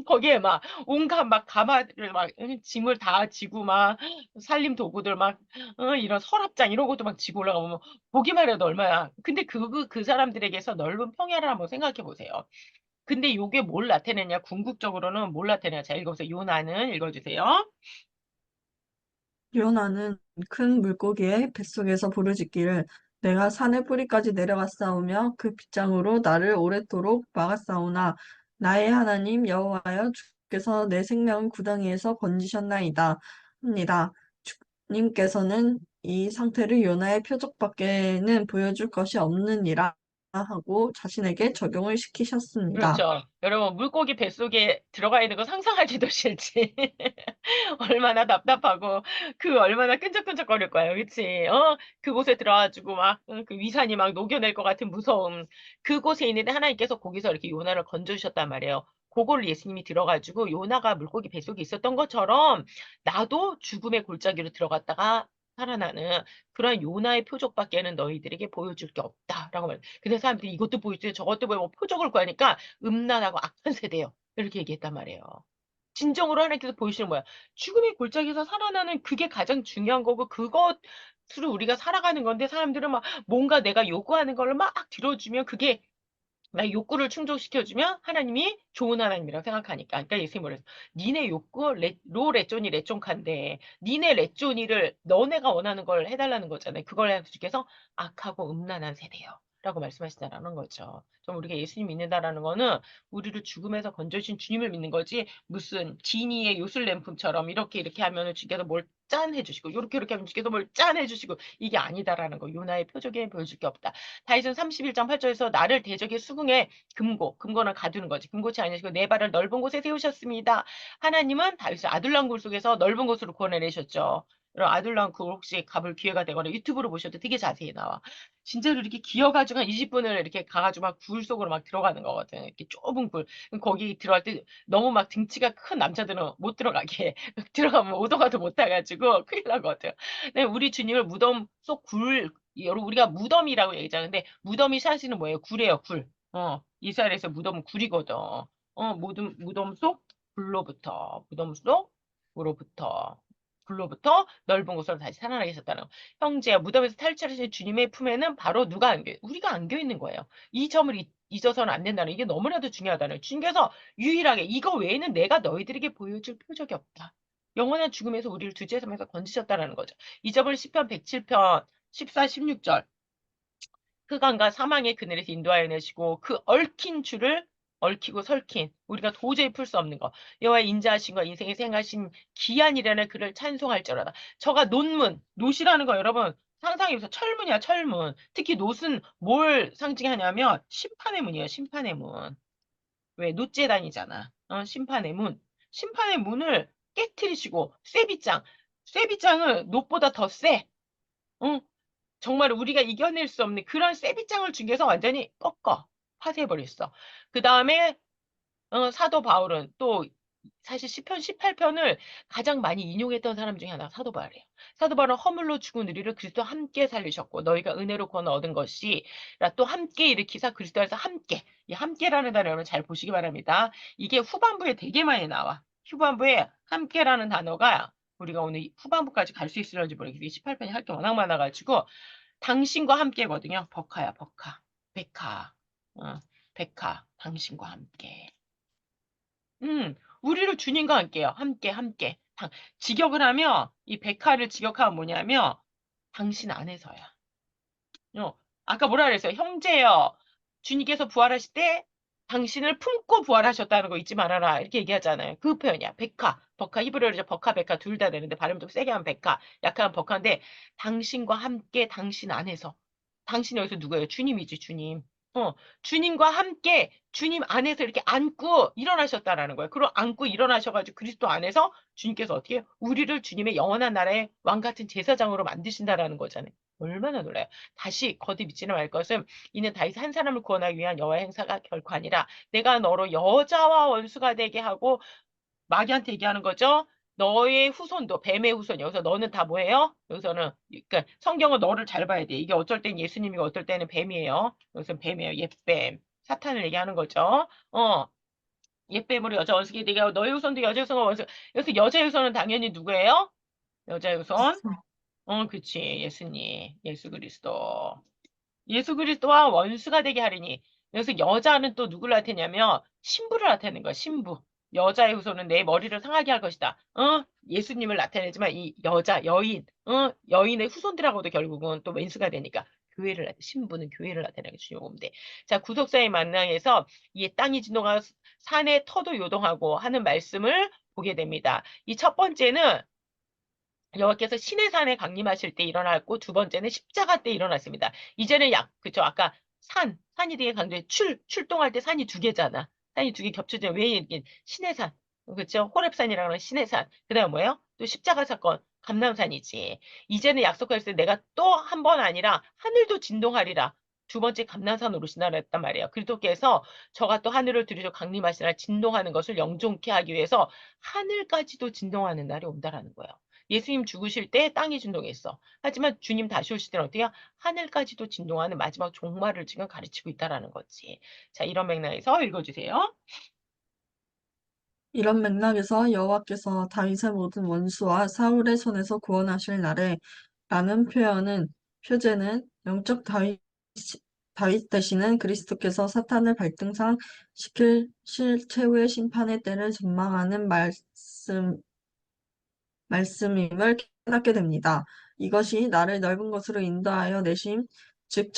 거기에 막 온갖 막 가마를 막 짐을 다 지고 막 살림 도구들 막 이런 서랍장 이런 것도 막 지고 올라가면 보기만 해도 얼마야. 근데 그 사람들에게서 넓은 평야를 한번 생각해 보세요. 근데 요게 뭘 나타내냐? 궁극적으로는 뭘 나타내냐? 자, 읽어보세요. 요나는 읽어주세요. 요나는 큰 물고기의 뱃속에서 부르짖기를 내가 산의 뿌리까지 내려갔사오며 그 빗장으로 나를 오랫도록 막았사오나 나의 하나님 여호와여 주께서 내 생명을 구덩이에서 건지셨나이다 합니다. 주님께서는 이 상태를 요나의 표적밖에는 보여줄 것이 없느니라 하고 자신에게 적용을 시키셨습니다. 그렇죠. 여러분, 물고기 뱃속에 들어가 있는 거 상상하기도 싫지. 얼마나 답답하고, 얼마나 끈적끈적거릴 거예요. 그치? 그곳에 들어가지고 막, 그 위산이 막 녹여낼 것 같은 무서움. 그곳에 있는데 하나님께서 거기서 이렇게 요나를 건져주셨단 말이에요. 그걸 예수님이 들어가지고 요나가 물고기 뱃속에 있었던 것처럼 나도 죽음의 골짜기로 들어갔다가 살아나는 그런 요나의 표적밖에는 너희들에게 보여줄 게 없다라고 말해요. 근데 사람들이 이것도 보여주세요. 저것도 보여주고 표적을 구하니까 음란하고 악한 세대요. 이렇게 얘기했단 말이에요. 진정으로 하나님께서 보이시는 거야. 죽음의 골짜기에서 살아나는 그게 가장 중요한 거고 그것으로 우리가 살아가는 건데 사람들은 막 뭔가 내가 요구하는 걸 막 들어주면 그게 나의 욕구를 충족시켜주면 하나님이 좋은 하나님이라고 생각하니까. 그러니까 예수님이 뭐랬어? 니네 욕구 로 레쪼니 레쫑칸데 니네 레쪼니를 너네가 원하는 걸 해달라는 거잖아요. 그걸 해서 주께서 악하고 음란한 세대요. 라고 말씀하시다라는 거죠. 좀 우리가 예수님 믿는다라는 거는 우리를 죽음에서 건져주신 주님을 믿는 거지 무슨 지니의 요술램품처럼 이렇게 하면은 주께서 뭘 짠 해주시고 요렇게 하면 주께서 뭘 짠 해주시고 이게 아니다라는 거. 요나의 표적에 보여줄 게 없다. 다윗은 31장 8절에서 나를 대적의 수궁에 금고는 가두는 거지. 금고치 아니시고 내 발을 넓은 곳에 세우셨습니다. 하나님은 다윗을 아둘람 굴 속에서 넓은 곳으로 구원해내셨죠. 그럼 아둘람 굴 혹시 가볼 기회가 되거나 유튜브로 보셔도 되게 자세히 나와. 진짜로 이렇게 기어가지고 한 20분을 이렇게 가가지고 막 굴 속으로 막 들어가는 거거든. 이렇게 좁은 굴. 그럼 거기 들어갈 때 너무 막 등치가 큰 남자들은 못 들어가게. 들어가면 오도가도 못 타가지고 큰일 나거든. 근데 우리 주님을 무덤 속 우리가 무덤이라고 얘기하잖아. 근데 무덤이 사실은 뭐예요? 굴이에요, 굴. 이스라엘에서 무덤은 굴이거든. 무덤 속 굴로부터 넓은 곳으로 다시 살아나게 하셨다는 거. 형제야, 무덤에서 탈출하신 주님의 품에는 바로 누가 우리가 안겨 있는 거예요. 이 점을 잊어서는 안 된다는 이게 너무나도 중요하다는 주님께서 유일하게 이거 외에는 내가 너희들에게 보여줄 표적이 없다. 영원한 죽음에서 우리를 두지의 섬에서 건지셨다라는 거죠. 이 점을 시편 107편 14, 16절 흑암과 사망의 그늘에서 인도하여 내시고 그 얽힌 줄을 얽히고 설킨 우리가 도저히 풀 수 없는 거 여호와의 인자하심과 인생의 생하신 기한 이라는 그를 찬송할지어다. 저가 놋이라는 거 여러분 상상해보세요. 철문이야 철문. 특히 놋은 뭘 상징하냐면 심판의 문이에요. 심판의 문. 왜 놋재단이잖아. 심판의 문. 심판의 문을 깨트리시고 쇠빗장은 놋보다 더 세. 응? 정말 우리가 이겨낼 수 없는 그런 쇠빗장을 중에서 완전히 파쇄해버렸어. 그 다음에 사도 바울은 또 사실 시편 18편을 가장 많이 인용했던 사람 중에 하나가 사도 바울이에요. 사도 바울은 허물로 죽은 우리를 그리스도와 함께 살리셨고 너희가 은혜로 구원 얻은 것이 또 함께 일으키사 그리스도 안에서 함께 이 함께라는 단어 여러분 잘 보시기 바랍니다. 이게 후반부에 되게 많이 나와. 후반부에 함께라는 단어가 우리가 오늘 후반부까지 갈 수 있을지 모르겠어요. 18편이 할 게 워낙 많아가지고 당신과 함께거든요. 버카야, 버카. 백화. 백화. 당신과 함께. 우리를 주님과 함께요. 함께. 직역을 하면, 이 백화를 직역하면 뭐냐면, 당신 안에서야. 아까 뭐라 그랬어요? 형제여. 주님께서 부활하실 때 당신을 품고 부활하셨다는 거 잊지 말아라. 이렇게 얘기하잖아요. 그 표현이야. 백화. 버카 히브리어로 버카, 백화 둘 다 되는데 발음 좀 세게 하면 백화, 약하게 하면 버카인데 당신과 함께 당신 안에서. 당신이 여기서 누구예요? 주님이지, 주님. 주님과 함께 주님 안에서 이렇게 안고 일어나셨다라는 거예요. 그리고 안고 일어나셔가지고 그리스도 안에서 주님께서 어떻게 해요? 우리를 주님의 영원한 나라의 왕 같은 제사장으로 만드신다라는 거잖아요. 얼마나 놀라요. 다시 거듭 믿지는 말 것은 이는 다윗 한 사람을 구원하기 위한 여호와의 행사가 결코 아니라 내가 너로 여자와 원수가 되게 하고 마귀한테 얘기하는 거죠. 너의 후손도 뱀의 후손 여기서 너는 다 뭐예요? 여기서는 그러니까 성경은 너를 잘 봐야 돼. 이게 어쩔 땐 예수님이고 어쩔 때는 뱀이에요. 여기서 뱀이에요. 옛뱀. 사탄을 얘기하는 거죠. 옛뱀으로 여자 원수가 되게 하고 너의 후손도 여자 후손과 원수. 여기서 여자 후손은 당연히 누구예요? 여자 후손. 그치. 예수님. 예수 그리스도. 예수 그리스도와 원수가 되게 하리니. 여기서 여자는 또 누구를 나타내냐면 신부를 나타내는 거야. 신부. 여자의 후손은 내 머리를 상하게 할 것이다. 예수님을 나타내지만 이 여인, 여인의 후손들하고도 결국은 또 왼수가 되니까 신부는 교회를 나타내는 주님 오면 돼. 자, 구속사의 만남에서 이 땅이 진동하고 산의 터도 요동하고 하는 말씀을 보게 됩니다. 이 첫 번째는 여호와께서 신의 산에 강림하실 때 일어났고 두 번째는 십자가 때 일어났습니다. 이제는 그쵸 아까 산이 되게 강조해 출동할 때 산이 두 개잖아. 산이 두 개 겹쳐져 왜 이게 신의 산 그쵸 호렙산이라고 하는 신의 산 그다음 뭐예요? 또 십자가 사건 감람산이지. 이제는 약속하셨을 때 내가 또 한 번 아니라 하늘도 진동하리라. 두 번째 감람산 오르시나라 했단 말이에요. 그리스도께서 저가 또 하늘을 들이셔 강림하시나 진동하는 것을 영존케 하기 위해서 하늘까지도 진동하는 날이 온다라는 거예요. 예수님 죽으실 때 땅이 진동했어. 하지만 주님 다시 오실 때는 어때요? 하늘까지도 진동하는 마지막 종말을 지금 가르치고 있다라는 거지. 자, 이런 맥락에서 읽어주세요. 이런 맥락에서 여호와께서 다윗의 모든 원수와 사울의 손에서 구원하실 날에 라는 표제는 영적 다윗 되시는 그리스도께서 사탄을 발등상 시킬 최후의 심판의 때를 전망하는 말씀임을 깨닫게 됩니다. 이것이 나를 넓은 곳으로 인도하여 내심, 즉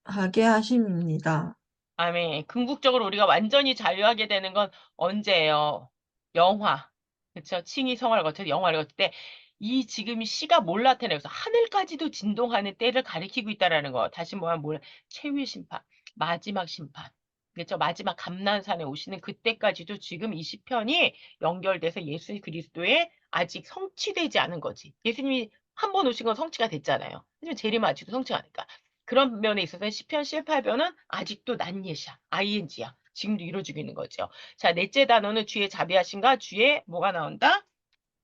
하게 하심입니다. 아멘. 궁극적으로 우리가 완전히 자유하게 되는 건 언제예요? 영화. 그쵸? 칭의 성화를 거쳐서 영화를 거칠 때, 이 지금 시가 뭘 나타내서 하늘까지도 진동하는 때를 가리키고 있다라는 거. 다시 뭐하면 최후의 심판, 마지막 심판. 그렇죠? 마지막 감난산에 오시는 그때까지도 지금 이 시편이 연결돼서 예수 그리스도의 아직 성취되지 않은 거지. 예수님이 한 번 오신 건 성취가 됐잖아요. 하지만 재림아직도 성취가 안 되니까. 그런 면에 있어서 시편 18편은 아직도 난예시야. ing야. 지금도 이루어지고 있는 거죠. 자, 넷째 단어는 주의 자비하신가? 주의 뭐가 나온다?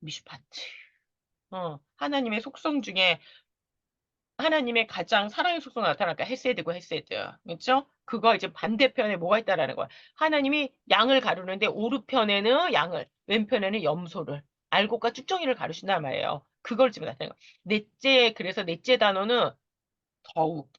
미슈파트. 하나님의 속성 중에 하나님의 가장 사랑의 속성 나타날까? 헤세드고 헤세드. 그렇죠? 그거 이제 반대편에 뭐가 있다라는 거야. 하나님이 양을 가르는데 오른편에는 양을, 왼편에는 염소를, 알곡과 쭉정이를 가르신단 말이에요. 그걸 지금 나타내는 거야. 그래서 넷째 단어는 더욱.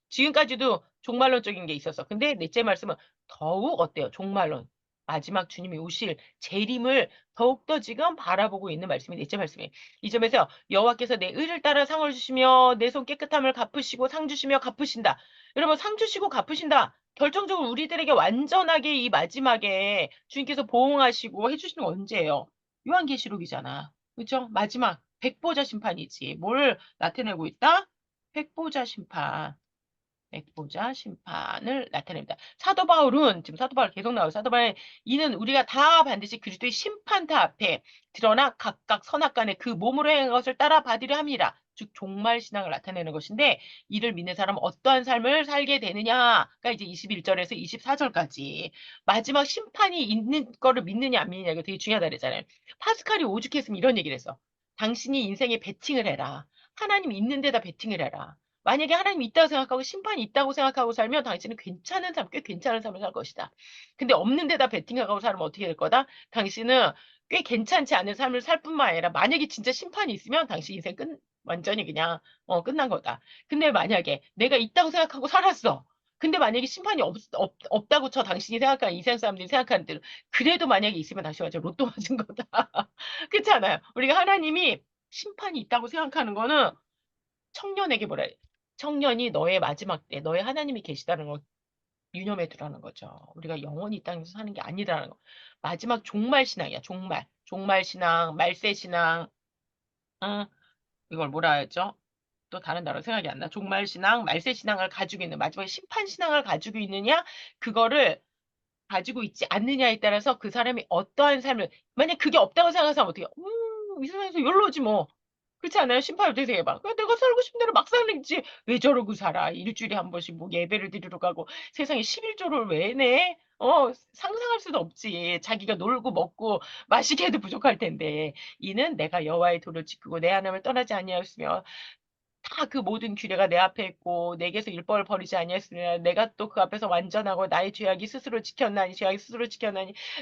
지금까지도 종말론적인 게 있었어. 근데 넷째 말씀은 더욱 어때요? 종말론. 마지막 주님이 오실 재림을 더욱더 지금 바라보고 있는 말씀이 넷째 말씀이에요. 이 점에서 여호와께서 내 의를 따라 상을 주시며 내 손 깨끗함을 갚으시고 상 주시며 갚으신다. 여러분 상 주시고 갚으신다. 결정적으로 우리들에게 완전하게 이 마지막에 주님께서 보응하시고 해주시는 건 언제예요? 요한계시록이잖아. 그렇죠? 마지막 백보자 심판이지. 뭘 나타내고 있다? 백보자 심판, 백보자 심판을 나타냅니다. 사도 바울은, 지금 사도 바울 계속 나와요. 사도 바울은 이는 우리가 다 반드시 그리스도의 심판타 앞에 드러나 각각 선악간에 그 몸으로 행한 것을 따라 받으려 함이라. 즉 종말 신앙을 나타내는 것인데 이를 믿는 사람은 어떠한 삶을 살게 되느냐가 이제 21절에서 24절까지 마지막 심판이 있는 거를 믿느냐 안 믿느냐 이거 되게 중요하다 그랬잖아요. 파스칼이 오죽했으면 이런 얘기를 했어. 당신이 인생에 베팅을 해라. 하나님 있는 데다 베팅을 해라. 만약에 하나님이 있다고 생각하고 심판이 있다고 생각하고 살면 당신은 괜찮은 삶, 꽤 괜찮은 삶을 살 것이다. 근데 없는 데다 베팅하고 살면 어떻게 될 거다? 당신은 꽤 괜찮지 않은 삶을 살 뿐만 아니라 만약에 진짜 심판이 있으면 당신 인생 완전히 그냥 끝난 거다. 근데 만약에 내가 있다고 생각하고 살았어. 근데 만약에 심판이 없다고 쳐 당신이 생각하는 이생 사람들이 생각하는 대로 그래도 만약에 있으면 당신 완전 로또 맞은 거다. 그렇지 않아요? 우리가 하나님이 심판이 있다고 생각하는 거는 청년에게 뭐라 해? 청년이 너의 마지막 때, 너의 하나님이 계시다는 걸 유념해 두라는 거죠. 우리가 영원히 이 땅에서 사는 게 아니라는 거. 마지막 종말 신앙이야, 종말. 종말 신앙, 말세 신앙, 응? 이걸 뭐라 하죠? 또 다른 단어 생각이 안 나. 종말 신앙, 말세 신앙을 가지고 있는, 마지막 심판 신앙을 가지고 있느냐? 그거를 가지고 있지 않느냐에 따라서 그 사람이 어떠한 삶을, 만약 그게 없다고 생각하면 어떻게, 이 세상에서 욜로지 뭐. 그렇지 않아요? 심판을 어떻게 생각해봐. 그냥 내가 살고 싶은 대로 막 살지. 왜 저러고 살아? 일주일에 한 번씩 뭐 예배를 드리러 가고 세상에 11조를 왜 내? 상상할 수도 없지. 자기가 놀고 먹고 마시게 해도 부족할 텐데. 이는 내가 여호와의 도를 지키고 내 하나님을 떠나지 아니하였으며 다 그 모든 규례가 내 앞에 있고 내게서 율법을 버리지 아니했으며 내가 또 그 앞에서 완전하고 나의 죄악이 스스로 지켰나니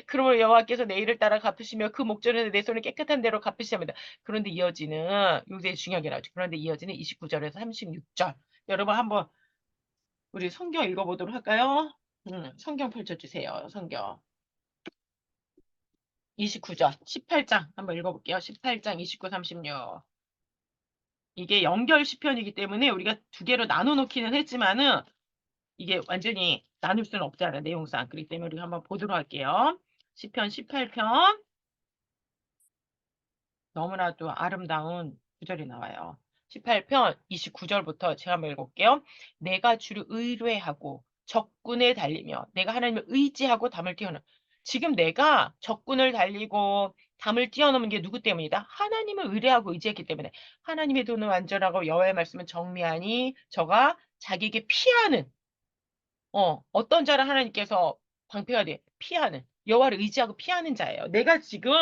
그러므로 여호와께서 내 일을 따라 갚으시며 그 목전에서 내 손을 깨끗한 대로 갚으시합니다. 그런데 이어지는 요새 중요하게 나오죠. 그런데 이어지는 29절에서 36절 여러분 한번 우리 성경 읽어보도록 할까요? 성경 펼쳐주세요. 성경 29절 18장 한번 읽어볼게요. 18장 29, 36 이게 연결 시편이기 때문에 우리가 두 개로 나눠 놓기는 했지만은 이게 완전히 나눌 수는 없잖아요. 내용상. 그렇기 때문에 우리가 한번 보도록 할게요. 시편 18편 너무나도 아름다운 구절이 나와요. 18편 29절부터 제가 한번 읽어볼게요. 내가 주를 의뢰하고 적군에 달리며 내가 하나님을 의지하고 담을 뛰어넘. 지금 내가 적군을 달리고 담을 뛰어넘은 게 누구 때문이다? 하나님을 의뢰하고 의지했기 때문에 하나님의 도는 완전하고 여호와의 말씀은 정미하니 저가 자기에게 피하는 어떤 자를 하나님께서 방패가 돼 피하는 여호와를 의지하고 피하는 자예요. 내가 지금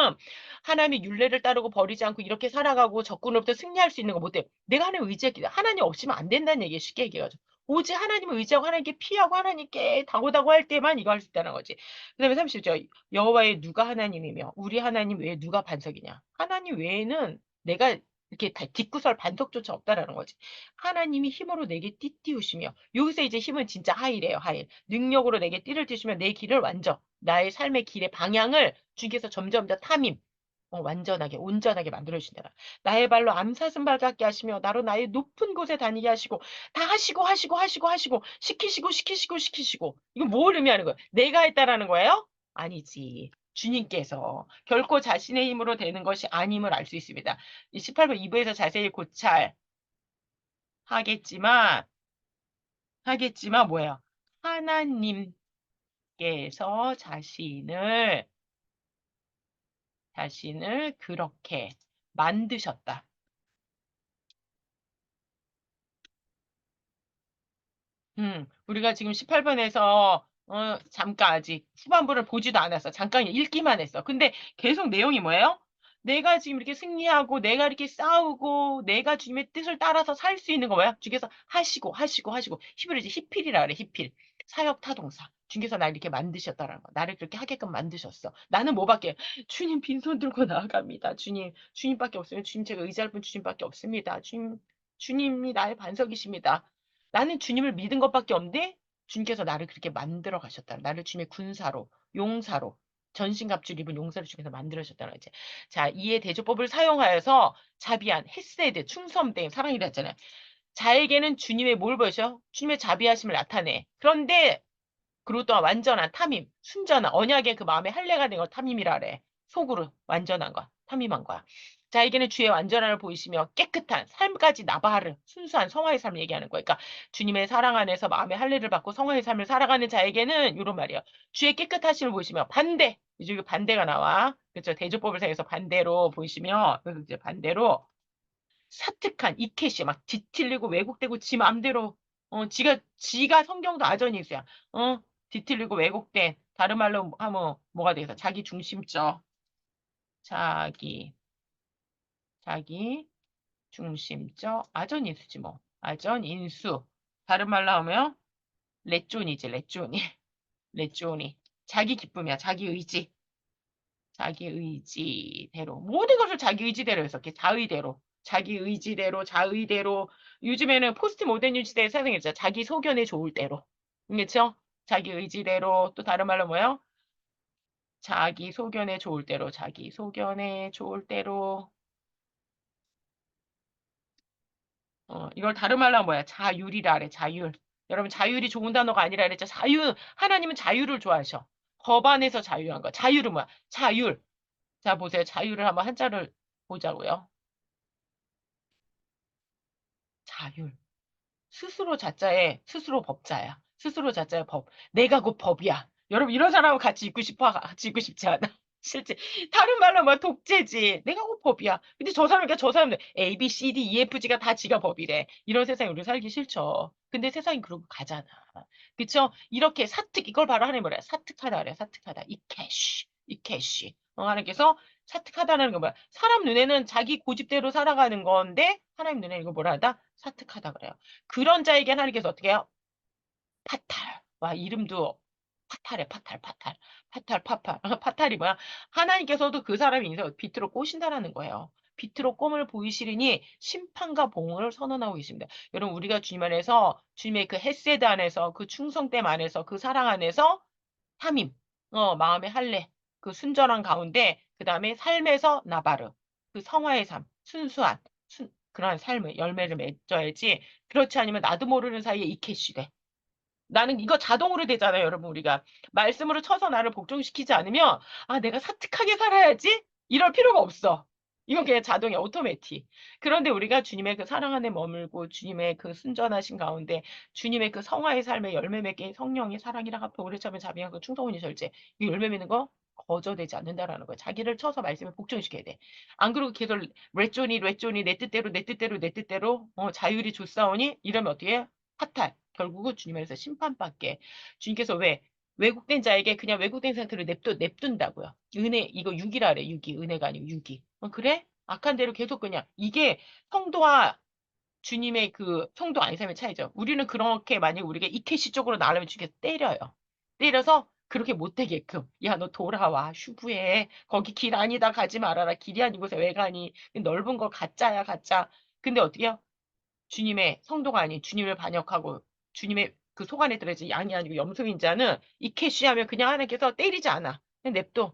하나님의 율례를 따르고 버리지 않고 이렇게 살아가고 적군으로부터 승리할 수 있는 거 못해. 내가 하나님 의지했기 때문에 하나님 없이면 안 된다는 얘기에 쉽게 얘기해가지고 오직 하나님을 의지하고 하나님께 피하고 하나님께 다고다고 할 때만 이거 할 수 있다는 거지. 그다음에 30절 여호와의 누가 하나님이며 우리 하나님 외에 누가 반석이냐. 하나님 외에는 내가 이렇게 뒷구설 반석조차 없다라는 거지. 하나님이 힘으로 내게 띠띠우시며 여기서 이제 힘은 진짜 하이래요. 하일. 능력으로 내게 띠를 띠시며 내 길을 완전 나의 삶의 길의 방향을 주께서 점점 더 탐임. 완전하게 온전하게 만들어 주신다. 나의 발로 암사슴발 같게 하시며 나로 나의 높은 곳에 다니게 하시고 다 하시고 시키시고 이거 뭘 의미하는 거예요? 내가 했다라는 거예요? 아니지. 주님께서 결코 자신의 힘으로 되는 것이 아님을 알 수 있습니다. 이 18번 2부에서 자세히 고찰하겠지만 뭐예요? 하나님께서 자신을 그렇게 만드셨다. 우리가 지금 18번에서 잠깐 아직 후반부를 보지도 않았어. 잠깐 읽기만 했어. 근데 계속 내용이 뭐예요? 내가 지금 이렇게 승리하고 내가 이렇게 싸우고 내가 주님의 뜻을 따라서 살 수 있는 거 뭐야? 주께서 하시고 히브리지 히필이라 그래. 히필. 사역 타동사. 주께서 나 이렇게 만드셨다라는 거. 나를 그렇게 하게끔 만드셨어. 나는 뭐밖에 주님 빈손 들고 나아갑니다. 주님밖에 없어요. 주님 제가 의지할 분 주님밖에 없습니다. 주님이 나의 반석이십니다. 나는 주님을 믿은 것밖에 없는데 주님께서 나를 그렇게 만들어 가셨다. 나를 주님의 군사로, 용사로, 전신갑주를 입은 용사로 주께서 만들어셨다는 거지. 자, 이에 대조법을 사용하여서 자비한, 헤세드, 충성됨, 사랑이라 했잖아요. 자에게는 주님의 뭘 보여줘? 주님의 자비하심을 나타내. 그런데 그리고 또 완전한 탐임, 순전한 언약의 그 마음의 할례가 된 걸 탐임이라 그래. 속으로 완전한 거야. 탐임한 거야. 자에게는 주의 완전함을 보이시며 깨끗한 삶까지 나바르 순수한 성화의 삶을 얘기하는 거야. 그러니까 주님의 사랑 안에서 마음의 할례를 받고 성화의 삶을 살아가는 자에게는 이런 말이에요. 주의 깨끗하심을 보이시며 반대. 이제 반대가 나와. 그렇죠. 대조법을 사용해서 반대로 보이시며 그래서 이제 반대로 사특한 이케시 막 뒤틀리고 왜곡되고 지 마음대로 지가 성경도 아전이수야. 뒤틀리고 왜곡된 다른 말로 하면 뭐가 되겠어? 자기 중심적 자기 자기 중심적 아전인수지 뭐. 아전인수. 다른 말로 하면 레존이지 레존이. 레존이. 자기 기쁨이야. 자기 의지. 자기 의지대로 모든 것을 자기 의지대로 해석해. 자의대로. 자기 의지대로 자의대로 요즘에는 포스트 모더니즘 시대에 사용했죠. 자기 소견에 좋을 대로. 그렇죠? 자기 의지대로 또 다른 말로 뭐예요? 자기 소견에 좋을 대로 자기 소견에 좋을 대로 이걸 다른 말로 하면 뭐야? 자율이라 그래. 자율. 여러분 자율이 좋은 단어가 아니라 그랬죠. 자유 하나님은 자유를 좋아하셔. 법 안에서 자유한 거. 자율은 뭐야? 자율. 자 보세요. 자율을 한번 한자를 보자고요. 자율. 스스로 자자에 스스로 법자야. 스스로 자자의 법. 내가 곧 법이야. 여러분 이런 사람하고 같이 있고 싶지 않아. 실제 다른 말로 뭐 독재지. 내가 곧 법이야. 근데 저 사람들 A, B, C, D, E, F, G가 다 지가 법이래. 이런 세상에 우리 살기 싫죠. 근데 세상이 그러고 가잖아. 그쵸? 이렇게 사특 이걸 바로 하나님 뭐래? 사특하다 그래. 사특하다. 이 캐시. 하나님께서 사특하다는 건 뭐야? 사람 눈에는 자기 고집대로 살아가는 건데 하나님 눈에 이거 뭐라 하다? 사특하다 그래요. 그런 자에게 하나님께서 어떻게 해요? 파탈. 와, 이름도 파탈해, 파탈. 파탈이 뭐야? 하나님께서도 그 사람의 인생을 비트로 꼬신다라는 거예요. 비트로 꿈을 보이시리니 심판과 봉을 선언하고 계십니다. 여러분, 우리가 주님 안에서, 주님의 그 헤세드 안에서, 그 충성됨 안에서, 그 사랑 안에서, 함임, 마음의 할례, 그 순전한 가운데, 그 다음에 삶에서 나바르, 그 성화의 삶, 순수한, 그러한 삶의 열매를 맺어야지. 그렇지 않으면 나도 모르는 사이에 이케시 돼. 나는 이거 자동으로 되잖아요, 여러분. 우리가 말씀으로 쳐서 나를 복종시키지 않으면 아, 내가 사특하게 살아야지. 이럴 필요가 없어. 이건 그냥 자동이야, 오토매틱. 그런데 우리가 주님의 그 사랑 안에 머물고 주님의 그 순전하신 가운데 주님의 그 성화의 삶의 열매 맺게 성령이 사랑이라 합해 오래 참은 자비한 그 충성원이 절제. 이 열매 맺는 거 거저되지 않는다라는 거야. 자기를 쳐서 말씀에 복종시켜야 돼. 안 그러고 계속 레쪼니 내 뜻대로 자율이 좋사오니 이러면 어떻게 해? 파탈. 결국은 주님 안에서 심판받게. 주님께서 왜? 왜곡된 자에게 그냥 왜곡된 상태로 냅둔다고요. 은혜, 이거 육이라 그래, 육이. 은혜가 아니고 육이. 그래? 악한 대로 계속 그냥. 이게 성도와 주님의 그 성도 아닌 사람의 차이죠. 우리는 그렇게 만약에 우리가 이케시 쪽으로 나가려면 주님께서 때려요. 때려서 그렇게 못되게끔. 야, 너 돌아와. 휴부해. 거기 길 아니다. 가지 말아라. 길이 아닌 곳에 왜 가니? 넓은 거 가짜야, 가짜. 근데 어떻게 해요? 주님의 성도가 아닌 주님을 반역하고 주님의 그 속 안에 들어있는 양이 아니고 염소인 자는 이케시하면 그냥 하나님께서 때리지 않아. 그냥 냅둬.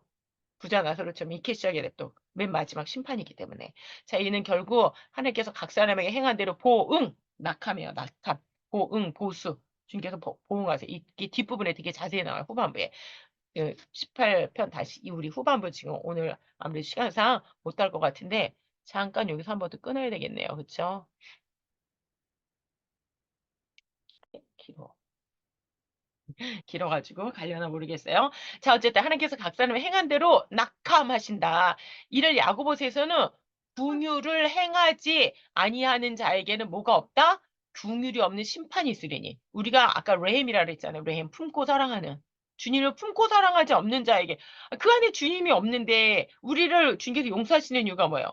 부자 나사로처럼 이케시하게 냅둬. 맨 마지막 심판이기 때문에. 자, 이는 결국 하나님께서 각 사람에게 행한 대로 보응, 낙함이에요. 낙함, 보응, 보수. 주님께서 보응하세요. 이 뒷부분에 되게 자세히 나와요. 후반부에. 그 18편 다시 우리 후반부 지금 오늘 아무래도 시간상 못 할 것 같은데 잠깐 여기서 한 번 더 끊어야 되겠네요. 그쵸? 길어. 길어가지고 가려나 모르겠어요. 자, 어쨌든 하나님께서 각 사람의 행한 대로 낙함하신다. 이를 야고보서에서는 긍휼을 행하지 아니하는 자에게는 뭐가 없다? 긍휼이 없는 심판이 있으리니. 우리가 아까 레헴이라 그랬잖아요. 레헴 품고 사랑하는. 주님을 품고 사랑하지 없는 자에게 그 안에 주님이 없는데 우리를 주님께서 용서하시는 이유가 뭐예요?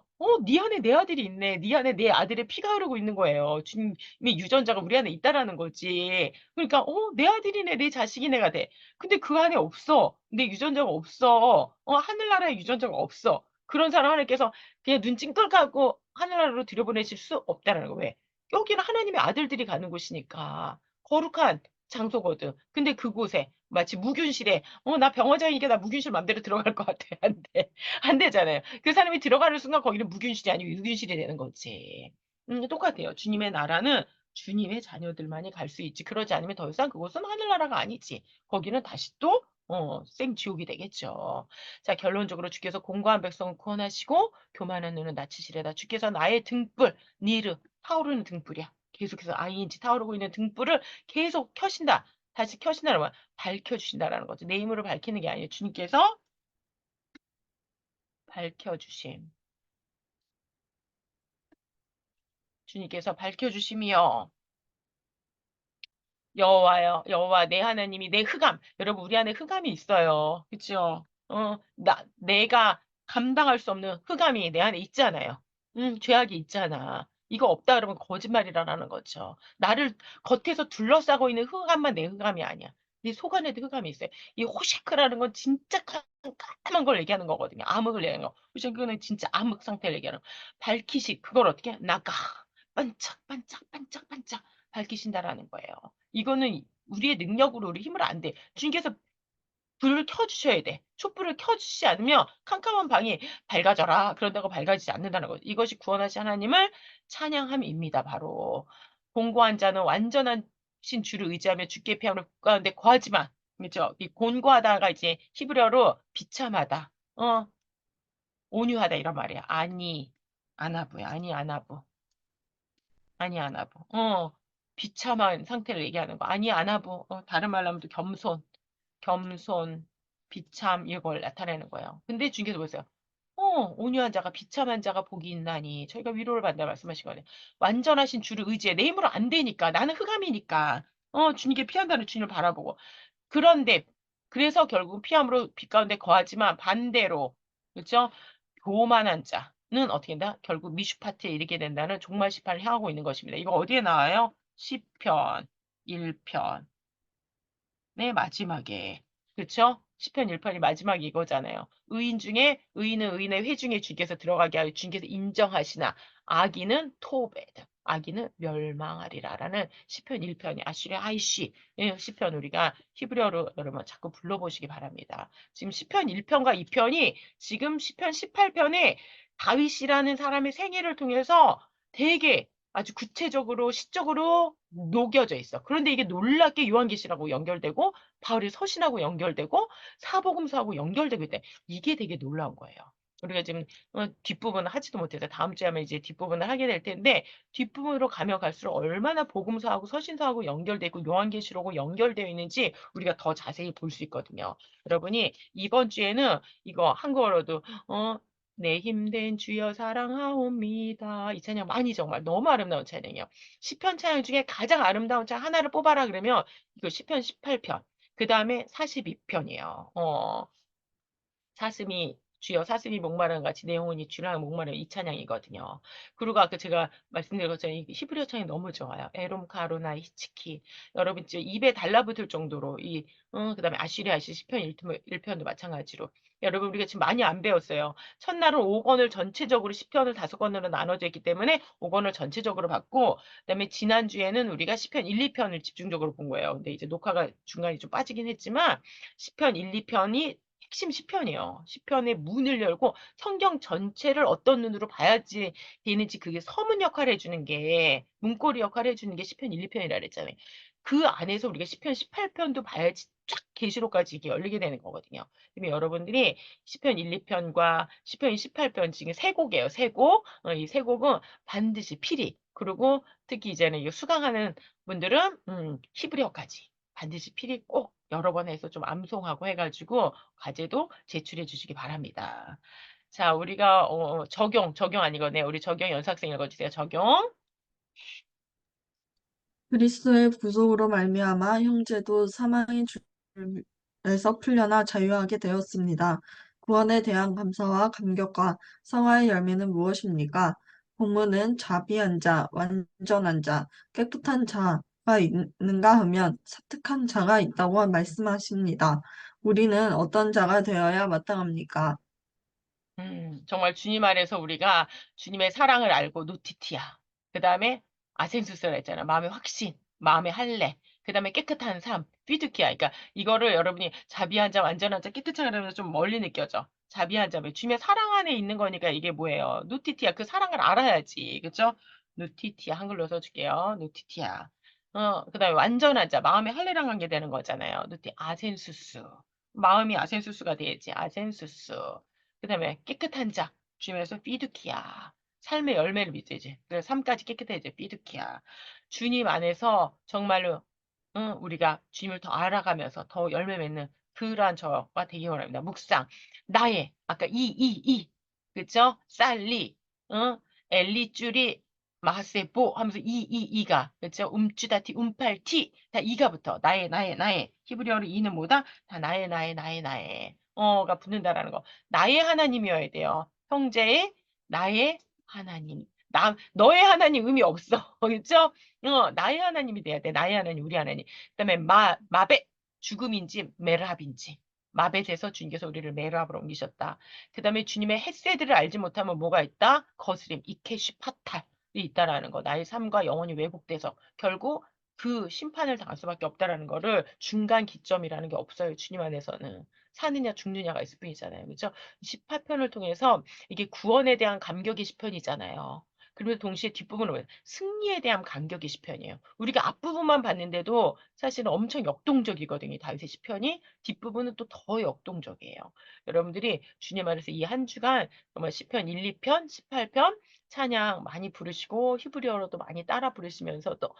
네 안에 내 아들이 있네. 네 안에 내 아들의 피가 흐르고 있는 거예요. 주님의 유전자가 우리 안에 있다라는 거지. 그러니까 내 아들이네, 내 자식이네가 돼. 근데 그 안에 없어. 내 유전자가 없어. 하늘나라에 유전자가 없어. 그런 사람 하나님께서 그냥 눈 찡긋 감고 하늘나라로 들여보내실 수 없다라는 거. 왜? 여기는 하나님의 아들들이 가는 곳이니까. 거룩한 장소거든. 근데 그곳에 마치 무균실에 나 병원장이니까 나 무균실 맘대로 들어갈 것 같아. 안 돼. 안 되잖아요. 그 사람이 들어가는 순간 거기는 무균실이 아니고 유균실이 되는 거지. 똑같아요. 주님의 나라는 주님의 자녀들만이 갈 수 있지. 그러지 않으면 더 이상 그곳은 하늘나라가 아니지. 거기는 다시 또 생지옥이 되겠죠. 자, 결론적으로 주께서 공고한 백성을 구원하시고 교만한 눈은 낮추시려다. 주께서 나의 등불, 니르, 타오르는 등불이야. 계속해서 ING 타오르고 있는 등불을 계속 켜신다. 다시 켜신다는 말, 밝혀주신다라는 거죠. 내 힘으로 밝히는 게 아니에요. 주님께서 밝혀주심. 주님께서 밝혀주심이요. 여호와여, 여호와 내 하나님이 내 흑암. 여러분 우리 안에 흑암이 있어요. 그쵸? 내가 감당할 수 없는 흑암이 내 안에 있잖아요. 죄악이 있잖아. 이거 없다 그러면 거짓말이라는 거죠. 나를 겉에서 둘러싸고 있는 흑암만 내 흑암이 아니야. 네 속 안에도 흑암이 있어요. 이 호샤크라는 건 진짜 까만 걸 얘기하는 거거든요. 암흑을 얘기하는 거. 호샤크는 진짜 암흑 상태를 얘기하는 거. 밝히시 그걸 어떻게 나가 반짝 반짝 반짝 반짝 밝히신다라는 거예요. 이거는 우리의 능력으로 우리 힘을 안 돼. 주님께서 불을 켜주셔야 돼. 촛불을 켜주시지 않으면 캄캄한 방이 밝아져라. 그런다고 밝아지지 않는다는 거죠. 이것이 구원하신 하나님을 찬양함입니다. 바로 공고한 자는 완전한 신 주를 의지하며 주께 피함을 가운데 거하지만 그렇죠. 이 곤고하다가 이제 히브리어로 비참하다. 온유하다 이런 말이야. 아니 아나부야. 아니 아나부. 아니 아나부. 비참한 상태를 얘기하는 거. 아니 아나부. 다른 말로 하면 또 겸손. 겸손, 비참 이걸 나타내는 거예요. 근데 주님께서 보세요. 온유한 자가 비참한 자가 복이 있나니 저희가 위로를 받는다 말씀하신 거예요. 완전하신 주를 의지해. 내 힘으로 안 되니까 나는 흑암이니까 주님께 피한다는 주님을 바라보고 그런데 그래서 결국 피함으로 빛 가운데 거하지만 반대로 그렇죠? 교만한 자는 어떻게 된다? 결국 미슈파트에 이르게 된다는 종말 심판을 향하고 있는 것입니다. 이거 어디에 나와요? 시편 1편. 네, 마지막에. 그쵸? 시편 1편이 마지막 이거잖아요. 의인 중에 의인은 의인의 회중에 주께서 들어가게 하여 주께서 인정하시나 악인은 토베드. 악인은 멸망하리라라는 시편 1편이 아시리아 아이씨 예, 시편 우리가 히브리어로 여러분 자꾸 불러보시기 바랍니다. 지금 시편 1편과 2편이 지금 시편 18편에 다윗이라는 사람의 생애를 통해서 되게 아주 구체적으로 시적으로 녹여져 있어. 그런데 이게 놀랍게 요한계시라고 연결되고 바울의 서신하고 연결되고 사복음서하고 연결되고 있대. 이게 되게 놀라운 거예요. 우리가 지금 뒷부분을 하지도 못해서 다음 주에 하면 이제 뒷부분을 하게 될 텐데 뒷부분으로 가면 갈수록 얼마나 복음서하고 서신서하고 연결되고 요한계시록하고 연결되어 있는지 우리가 더 자세히 볼 수 있거든요. 여러분이 이번 주에는 이거 한국어로도 내 힘든 주여 사랑하옵니다. 이 찬양 많이 정말 너무 아름다운 찬양이에요. 시편 찬양 중에 가장 아름다운 찬양 하나를 뽑아라 그러면 이거 시편 18편. 그 다음에 42편이에요. 사슴이 주여 사슴이 목마른 같이 내 영혼이 주를 향해 목마른 이 찬양이거든요. 그리고 아까 제가 말씀드린 것처럼 이 히브리어 찬양이 너무 좋아요. 에롬 카로나 히치키. 여러분 이제 입에 달라붙을 정도로 그다음에 아시리 아시 시편 1편도 마찬가지로 여러분 우리가 지금 많이 안 배웠어요. 첫날은 5권을 전체적으로 시편을 5권으로 나눠져 있기 때문에 5권을 전체적으로 봤고 그다음에 지난주에는 우리가 시편 1, 2편을 집중적으로 본 거예요. 근데 이제 녹화가 중간에 좀 빠지긴 했지만 시편 1, 2편이 핵심 시편이에요. 시편의 문을 열고 성경 전체를 어떤 눈으로 봐야지 되는지 그게 서문 역할을 해주는 게 문고리 역할을 해주는 게 시편 1, 2편이라 그랬잖아요. 그 안에서 우리가 시편 18편도 봐야지 쫙 계시록까지 이게 열리게 되는 거거든요. 그러면 여러분들이 시편 1, 2편과 시편 18편 지금 세 곡이에요. 세 곡. 이 세 곡은 반드시 필히 그리고 특히 이제는 이 수강하는 분들은 히브리어까지 반드시 필히 꼭 여러 번 해서 좀 암송하고 해가지고 과제도 제출해 주시기 바랍니다. 자, 우리가 적용 아니거든요. 우리 적용 연습생 읽어주세요. 적용. 그리스도의 부속으로 말미암아 형제도 사망의 줄에서 풀려나 자유하게 되었습니다. 구원에 대한 감사와 감격과 성화의 열매는 무엇입니까? 본문은 자비한 자, 완전한 자, 깨끗한 자가 있는가 하면 사특한 자가 있다고 말씀하십니다. 우리는 어떤 자가 되어야 마땅합니까? 정말 주님 안에서 우리가 주님의 사랑을 알고 노티티아. 그 다음에 아센수스라 했잖아. 마음의 확신, 마음의 할례. 그 다음에 깨끗한 삶, 피두키아. 그러니까 이거를 여러분이 자비한 자, 완전한 자, 깨끗한 자라면서 좀 멀리 느껴져. 자비한 자, 주님의 사랑 안에 있는 거니까 이게 뭐예요? 노티티아. 그 사랑을 알아야지. 그죠? 노티티아. 한글로 써줄게요. 노티티아. 그 다음에 완전한 자, 마음의 할례랑 관계되는 거잖아요. 아센수스. 마음이 아센수스가 돼야지. 아센수스. 그 다음에 깨끗한 자, 주님에서 피두키야. 삶의 열매를 맺어야지. 그래서 삶까지 깨끗해져. 피두키야. 주님 안에서 정말로 우리가 주님을 더 알아가면서 더 열매 맺는 그러한 저가 되기 원합니다. 묵상. 나의 아까 그죠? 쌀리 엘리쭈리 마세보 하면서 이가 그죠? 움쭈다티 움팔티 다 이가 붙어. 나의 히브리어로 이는 뭐다? 다 나의 가 붙는다라는 거. 나의 하나님이어야 돼요. 형제의 나의 하나님. 너의 하나님 의미 없어. 그죠? 나의 하나님이 돼야 돼. 나의 하나님, 우리 하나님. 그다음에 마벳, 죽음인지 메르합인지. 마벳에서 주님께서 우리를 메르합으로 옮기셨다. 그다음에 주님의 헷세드를 알지 못하면 뭐가 있다? 거스림, 이케시 파탈이 있다라는 거. 나의 삶과 영혼이 왜곡돼서 결국 그 심판을 당할 수밖에 없다라는 거를 중간 기점이라는 게 없어요. 주님 안에서는. 사느냐 죽느냐가 있을 뿐이잖아요. 그죠? 18편을 통해서 이게 구원에 대한 감격의 시편이잖아요. 그리고 동시에 뒷부분은 왜? 승리에 대한 감격의 시편이에요. 우리가 앞부분만 봤는데도 사실은 엄청 역동적이거든요. 다윗의 시편이 뒷부분은 또 더 역동적이에요. 여러분들이 주님 안에서 이 한 주간 정말 시편 1, 2편, 18편 찬양 많이 부르시고 히브리어로도 많이 따라 부르시면서 또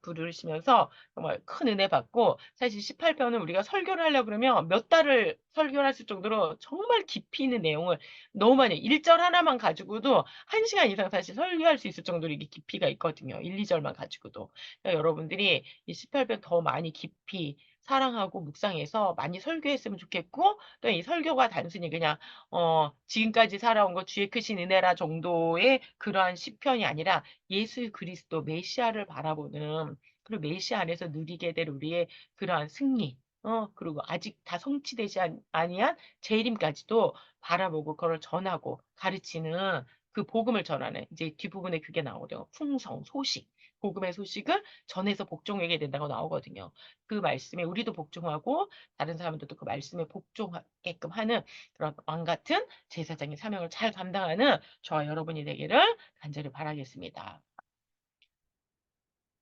부르시면서 정말 큰 은혜 받고 사실 18편은 우리가 설교를 하려고 그러면 몇 달을 설교를 했을 정도로 정말 깊이 있는 내용을 너무 많이 1절 하나만 가지고도 1시간 이상 사실 설교할 수 있을 정도로 이게 깊이가 있거든요. 1, 2절만 가지고도. 그러니까 여러분들이 이 18편 더 많이 깊이 사랑하고 묵상해서 많이 설교했으면 좋겠고 또 이 설교가 단순히 그냥 지금까지 살아온 것 주의 크신 은혜라 정도의 그러한 시편이 아니라 예수 그리스도 메시아를 바라보는 그리고 메시아 안에서 누리게 될 우리의 그러한 승리 그리고 아직 다 성취되지 아니한 재림까지도 바라보고 그걸 전하고 가르치는 그 복음을 전하는 이제 뒷부분에 그게 나오죠. 풍성, 소식. 복음의 소식을 전해서 복종하게 된다고 나오거든요. 그 말씀에 우리도 복종하고 다른 사람들도 그 말씀에 복종하게끔 하는 그런 왕 같은 제사장의 사명을 잘 감당하는 저와 여러분이 되기를 간절히 바라겠습니다.